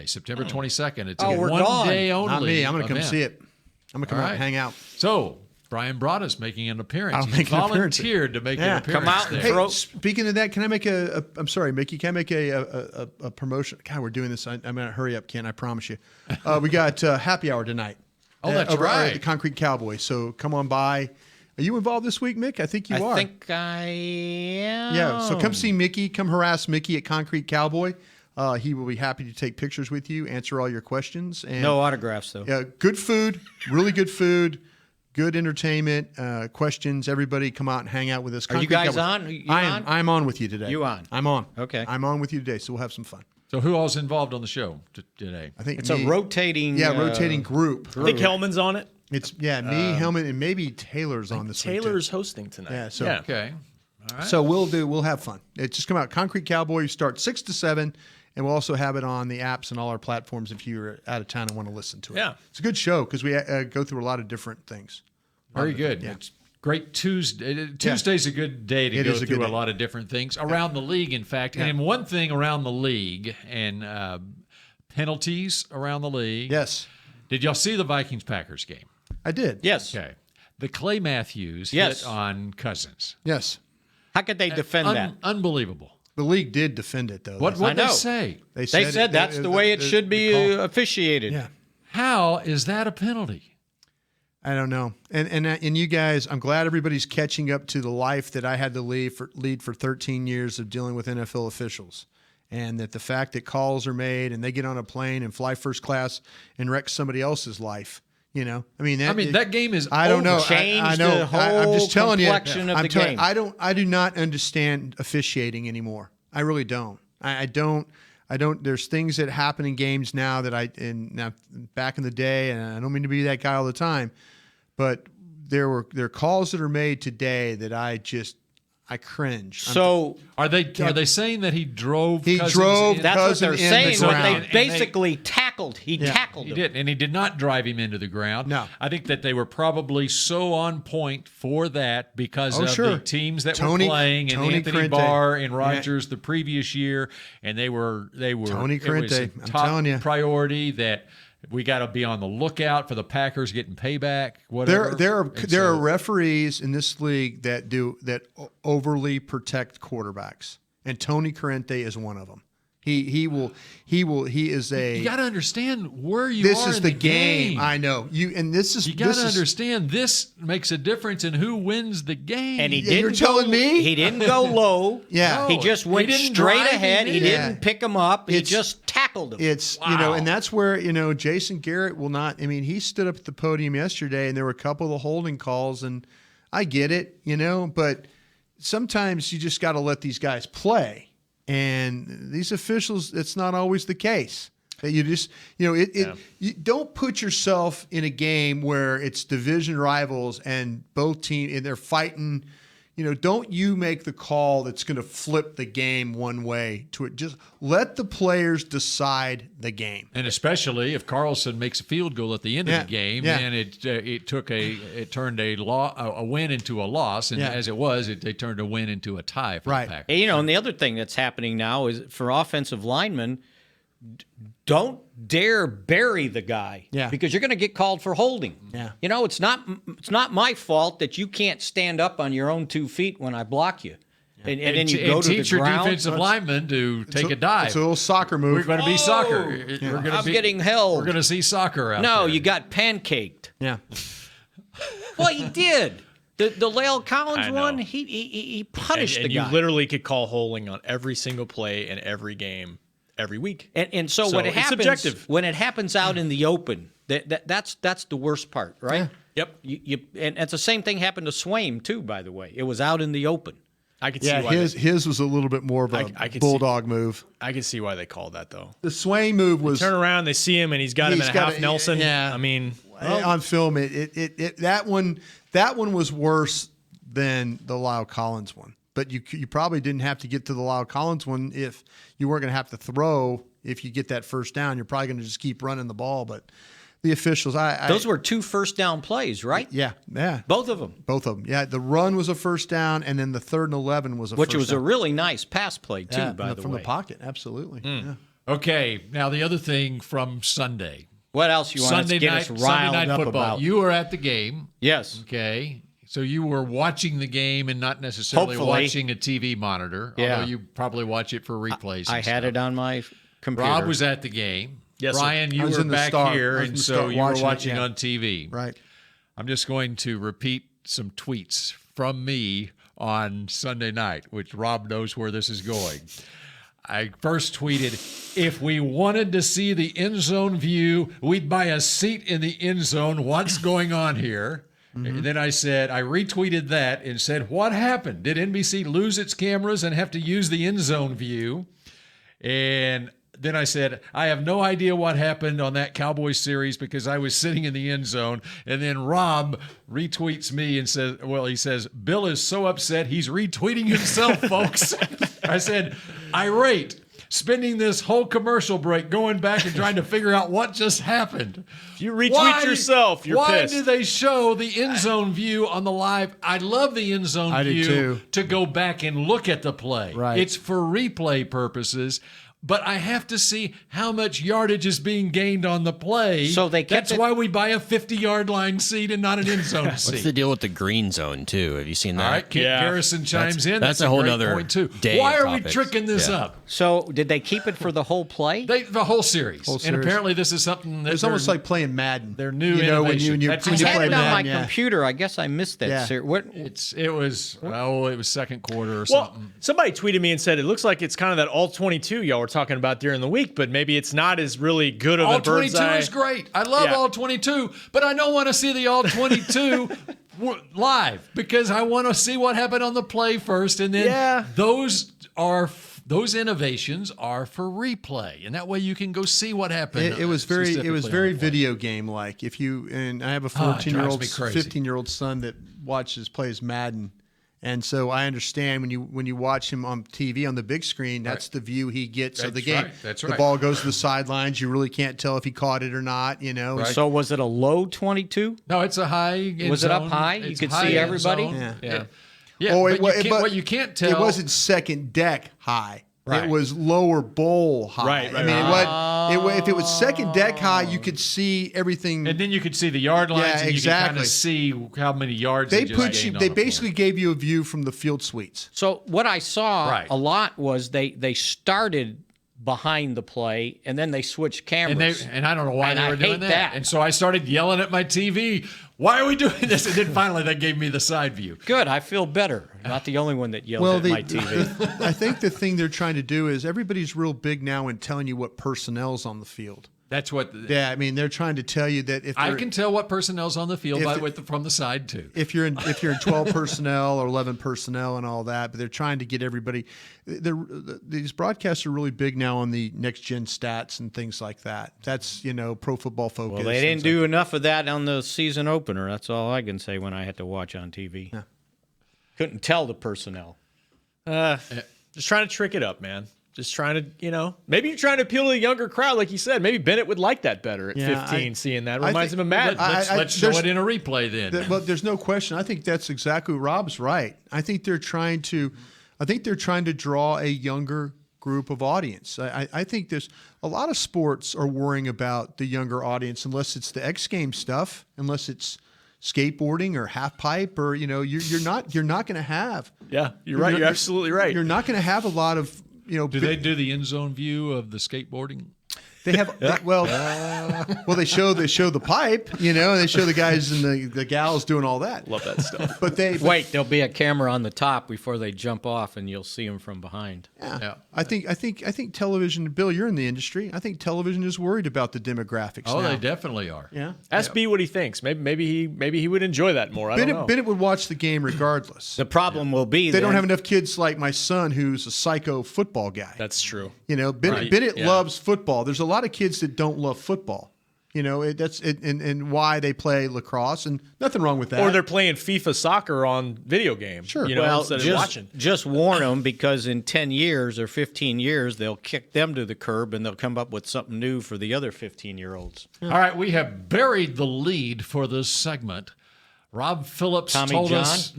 September 22nd. It's Oh, a we're one-day only Not me. I'm going to come event. see it. I'm going to come All out and right. hang out. So, Brian Broada's making an appearance. I'll He's make an appearance. volunteered to make an appearance. Come out and there. throw. Speaking of that, can I make I'm sorry, Mickey. Can I make a promotion? God, we're doing this. I'm going to hurry up, Ken. I promise you. We got happy hour tonight. Oh, that's over right. at the Concrete Cowboys. So come on by. Are you involved this week, Mick? I think you are. I think I am. Yeah. So come see Mickey. Come harass Mickey at Concrete Cowboy. He will be happy to take pictures with you, answer all your questions. And No autographs, though. Yeah, good food, really good food, good entertainment, questions. Everybody come out and hang out with us. Are you guys on? I'm on with you today. You on? I'm on. Okay. I'm on with you today, so we'll have some fun. So who all's involved on the show today? I think It's a rotating. rotating group. I think Hellman's on it. It's me, Hellman, and maybe Taylor's on this week, too. Taylor's hosting tonight. Yeah. So Okay. All right. So we'll have fun. Just come out. Concrete Cowboys start 6 to 7, and we'll also have it on the apps and all our platforms if you're out of town and want to listen to it. Yeah. It's a good show because we go through a lot of different things. Very good. Yeah. It's great Tuesday. Tuesday's a good day to It go is a good through a day. lot of different things around the league, in fact. Yeah. And one thing around the league and penalties around the league. Yes. Did y'all see the Vikings-Packers game? I did. Yes. Okay. The Clay Matthews Yes. hit on Cousins. Yes. How could they defend that? Unbelievable. The league did defend it, though. What I they know. say? They said that's the way it should be officiated. Yeah. How is that a penalty? I don't know. And you guys, I'm glad everybody's catching up to the life that I had to lead for 13 years of dealing with NFL officials. And that the fact that calls are made and they get on a plane and fly first class and wreck somebody else's life. You know, that game is. I don't know. Changed I know. the whole I'm just telling you. complexion of I'm the telling game. I do not understand officiating anymore. I really don't. I don't. There's things that happen in games now now back in the day, and I don't mean to be that guy all the time, but there are calls that are made today that I cringe. So are they saying that he drove? He Cousins drove. in? That's what Cousin they're in saying. the What they ground. basically tackled. He tackled He him. did, and he did not drive him into the ground. No. I think that they were probably so on point for that because of sure. the teams that Tony- were playing, and Tony Anthony Crente. Barr and Yeah. Rogers the previous year, and they were Tony it was a Crente, I'm top telling you. priority that we got to be on the lookout for the Packers getting payback. Whatever. There are referees in this league that overly protect quarterbacks, and Tony Crente is one of them. He is a. You got to understand where you This are is in the game. I know you, and this is. You got to this is- understand this makes a difference in who wins the game. And he Yeah, didn't you're telling me? He didn't go low. Yeah. He just He went didn't straight drive ahead. him He in. didn't pick him up. He It's- just tackled him. It's Wow. and that's where Jason Garrett will not. I mean, he stood up at the podium yesterday, and there were a couple of the holding calls, and I get it, but sometimes you just got to let these guys play, and these officials, it's not always the case. That you just, you don't put yourself in a game where it's division rivals and both teams and they're fighting. Don't you make the call that's going to flip the game one way to it. Just let the players decide the game. And especially if Carlson makes a field goal at the end of the game, yeah. and it turned a win into a loss, and as it was, they turned a win into a tie for the Packers. And the other thing that's happening now is for offensive linemen, don't dare bury the guy because you're going to get called for holding. Yeah. It's not my fault that you can't stand up on your own 2 feet when I block you. And then you go to the teach your ground. defensive linemen to take a dive. It's a little soccer move. We're going to be soccer. Yeah. We're gonna I'm getting held. We're going to see soccer out No, there. you got pancaked. Yeah. Well, he did. The Lale Collins I know. one, he punished and the guy. you literally could call holding on every single play in every game. every week. And so when it happens, when it happens out in the open, that's the worst part, right? Yeah. Yep. And it's the same thing happened to Swaim too, by the way. It was out in the open. I could see why his was a little bit more of a bulldog move. I can see why they called that though. The Swaim move was turn around, they see him, and he's got him in a half Nelson. Yeah, I mean, on film, that one was worse than the Lyle Collins one. But you probably didn't have to get to the Lyle Collins one if you weren't going to have to throw. If you get that first down, you're probably going to just keep running the ball. But the officials, those were 2 first down plays, right? Yeah. Both of them. Yeah, the run was a first down, and then the 3rd and 11 was a which first was down. a really nice pass play too, by the way, from the pocket. Absolutely. Yeah. Okay, now the other thing from Sunday. What else you want to get us riled Sunday night up football. about? You were at the game. Yes. Okay. So you were watching the game and not necessarily watching a TV monitor, although you probably watch it for replays. I had it on my computer. Rob was at the game. Yes, Brian, you were back here, and so you were watching on TV. Right. I'm just going to repeat some tweets from me on Sunday night, which Rob knows where this is going. I first tweeted, if we wanted to see the end zone view, we'd buy a seat in the end zone. What's going on here? And then I retweeted that and said, what happened? Did NBC lose its cameras and have to use the end zone view? And then I said, I have no idea what happened on that Cowboys series because I was sitting in the end zone. And then Rob retweets me and says, he says, Bill is so upset he's retweeting himself, folks. I said, irate. Spending this whole commercial break going back and trying to figure out what just happened. If you retweet yourself, you're pissed. Why do they show the end zone view on the live? I love the end zone view to go back and look at the play. Right. It's for replay purposes. But I have to see how much yardage is being gained on the play. So that's why we buy a 50-yard line seat and not an end zone seat. What's the deal with the green zone, too? Have you seen that? All right, Kent Garrison chimes in. That's a whole great other point, too. day Why of are we topics. tricking this up? So did they keep it for the whole play? The whole series. And apparently this is something that it's almost like playing Madden. They're new innovation. When you I had it on my computer. I guess I missed that. Yeah. It was second quarter or something. Somebody tweeted me and said it looks like it's kind of that all 22 y'all were talking about during the week, but maybe it's not as really good of a bird's eye. All 22 is great. I love all 22, but I don't want to see the all 22 live because I want to see what happened on the play first, and then those innovations are for replay, and that way you can go see what happened. It was very video game like. And I have a 15-year-old son that plays Madden. And so I understand when you watch him on TV on the big screen, that's the view he gets of the game. Right. That's right. The ball goes to the sidelines. You really can't tell if he caught it or not. Right. So was it a low 22? No, it's a high. Was it up high? You could see everybody. Yeah. But you can't tell. It wasn't second deck high. Right. It was lower bowl high. Right. I mean, if it was second deck high, you could see everything. And then you could see the yard lines, and you could kind of see how many yards they basically gave you a view from the field suites. So what I saw a lot was they started behind the play, and then they switched cameras. And I don't know why they were doing that. And so I started yelling at my TV, why are we doing this? And then finally they gave me the side view. Good, I feel better. Not the only one that yelled at my TV. I think the thing they're trying to do is everybody's real big now in telling you what personnel's on the field. That's what. I mean, they're trying to tell you that if I can tell what personnel's on the field from the side too. If you're in 12 personnel or 11 personnel and all that, but they're trying to get everybody. These broadcasts are really big now on the next gen stats and things like that. That's Pro Football Focus. Well, they didn't do enough of that on the season opener. That's all I can say when I had to watch on TV. Yeah. Couldn't tell the personnel. Just trying to trick it up, man. Just trying to, maybe you're trying to appeal to a younger crowd, like you said. Maybe Bennett would like that better at 15, seeing that. Reminds him of Madden. Let's show it in a replay then. Well, there's no question. I think that's exactly Rob's right. I think they're trying to draw a younger group of audience. I think there's a lot of sports are worrying about the younger audience, unless it's the X Games stuff, unless it's skateboarding or half pipe, or you're not going to have. Yeah, you're right. You're absolutely right. You're not going to have a lot of. Do they do the end zone view of the skateboarding? They have they show the pipe, and they show the guys and the gals doing all that. Love that stuff. But there'll be a camera on the top before they jump off, and you'll see them from behind. Yeah. I think television. Bill, you're in the industry. I think television is worried about the demographics. Oh, now. they definitely are. Yeah. Ask B what he thinks. Maybe he would enjoy that more. I don't know. Bennett would watch the game regardless. The problem will be they don't have enough kids like my son, who's a psycho football guy. That's true. Bennett loves football. There's a lot of kids that don't love football. And why they play lacrosse, and nothing wrong with that. Or they're playing FIFA soccer on video game. Sure. Instead of watching. Just warn them, because in 10 years or 15 years, they'll kick them to the curb and they'll come up with something new for the other 15-year-olds. All right, we have buried the lead for this segment. Rob Phillips told us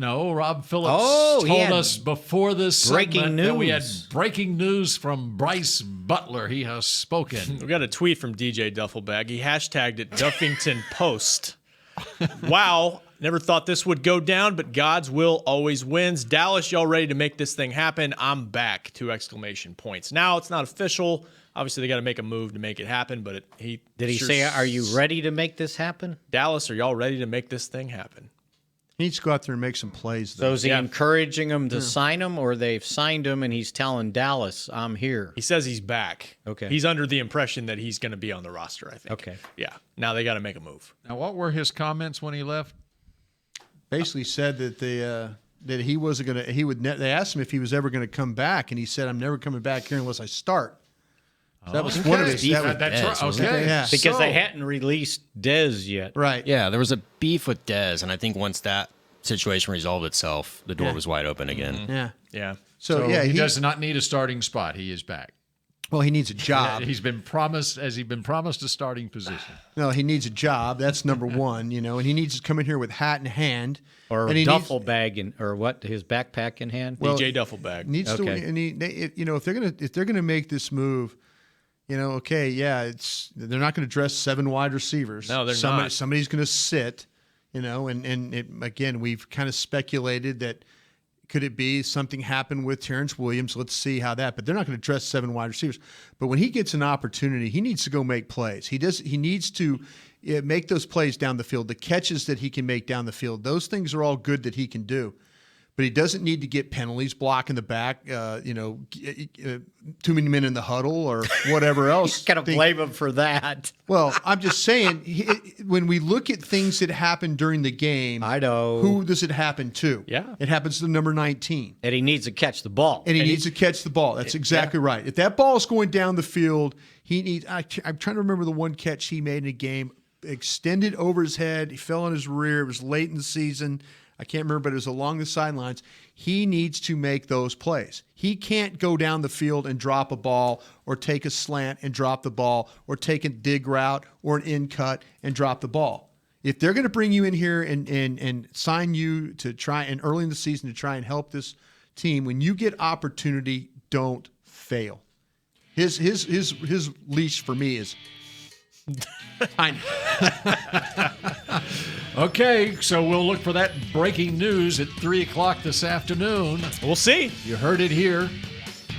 before this segment that we had breaking news from Brice Butler. He has spoken. We got a tweet from DJ Duffelbag. He hashtagged it Duffington Post. Wow, never thought this would go down, but God's will always wins. Dallas, y'all ready to make this thing happen? I'm back, 2 exclamation points. Now it's not official. Obviously, they got to make a move to make it happen, but Did he say, are you ready to make this happen? Dallas, are y'all ready to make this thing happen? He needs to go out there and make some plays, though. So is he encouraging them to sign him, or they've signed him and he's telling Dallas, I'm here? He says he's back. Okay. He's under the impression that he's going to be on the roster, I think. Okay. Yeah. Now they got to make a move. Now, what were his comments when he left? Basically said that that he wasn't going to. They asked him if he was ever going to come back, and he said, "I'm never coming back here unless I start." So that was one of his. That's right. Okay. Yeah. Because they hadn't released Dez yet. Right. Yeah, there was a beef with Dez, and I think once that situation resolved itself, the door was wide open again. Mm-hmm. Yeah. Yeah. So he does not need a starting spot. He is back. Well, he needs a job. He's been promised a starting position. No, he needs a job. That's number one, and he needs to come in here with hat in hand. Or and a duffel bag his backpack in hand? Well, DJ duffel bag. Needs to, and if they're gonna make this move, they're not going to dress 7 wide receivers. No, they're not. Somebody's going to sit, again, we've kind of speculated that could it be something happened with Terrence Williams? Let's see how that. But they're not going to dress 7 wide receivers. But when he gets an opportunity, he needs to go make plays. He needs to make those plays down the field. The catches that he can make down the field, those things are all good that he can do. But he doesn't need to get penalties, block in the back, too many men in the huddle or whatever else. Got to blame him for that. Well, I'm just saying, when we look at things that happen during the game, I know. Who does it happen to? Yeah. It happens to number 19. And he needs to catch the ball. And he needs to catch the ball. That's exactly right. If that ball is going down the field, he needs. I'm trying to remember the one catch he made in a game, extended over his head. He fell on his rear. It was late in the season. I can't remember, but it was along the sidelines. He needs to make those plays. He can't go down the field and drop a ball or take a slant and drop the ball or take a dig route or an in cut and drop the ball. If they're going to bring you in here and sign you to try and early in the season to try and help this team, when you get opportunity, don't fail. His leash for me is Okay, so we'll look for that breaking news at 3 o'clock this afternoon. We'll see. You heard it here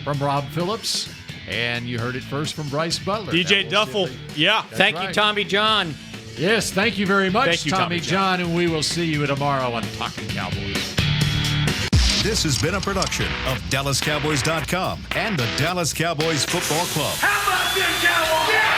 from Rob Phillips, and you heard it first from Brice Butler. DJ Duffel, yeah. Thank you, Tommy John. Yes, thank you very much, Thank you, Tommy John, and we will see you tomorrow on Talkin Cowboys. This has been a production of DallasCowboys.com and the Dallas Cowboys Football Club. How about this, Cowboys? Yeah!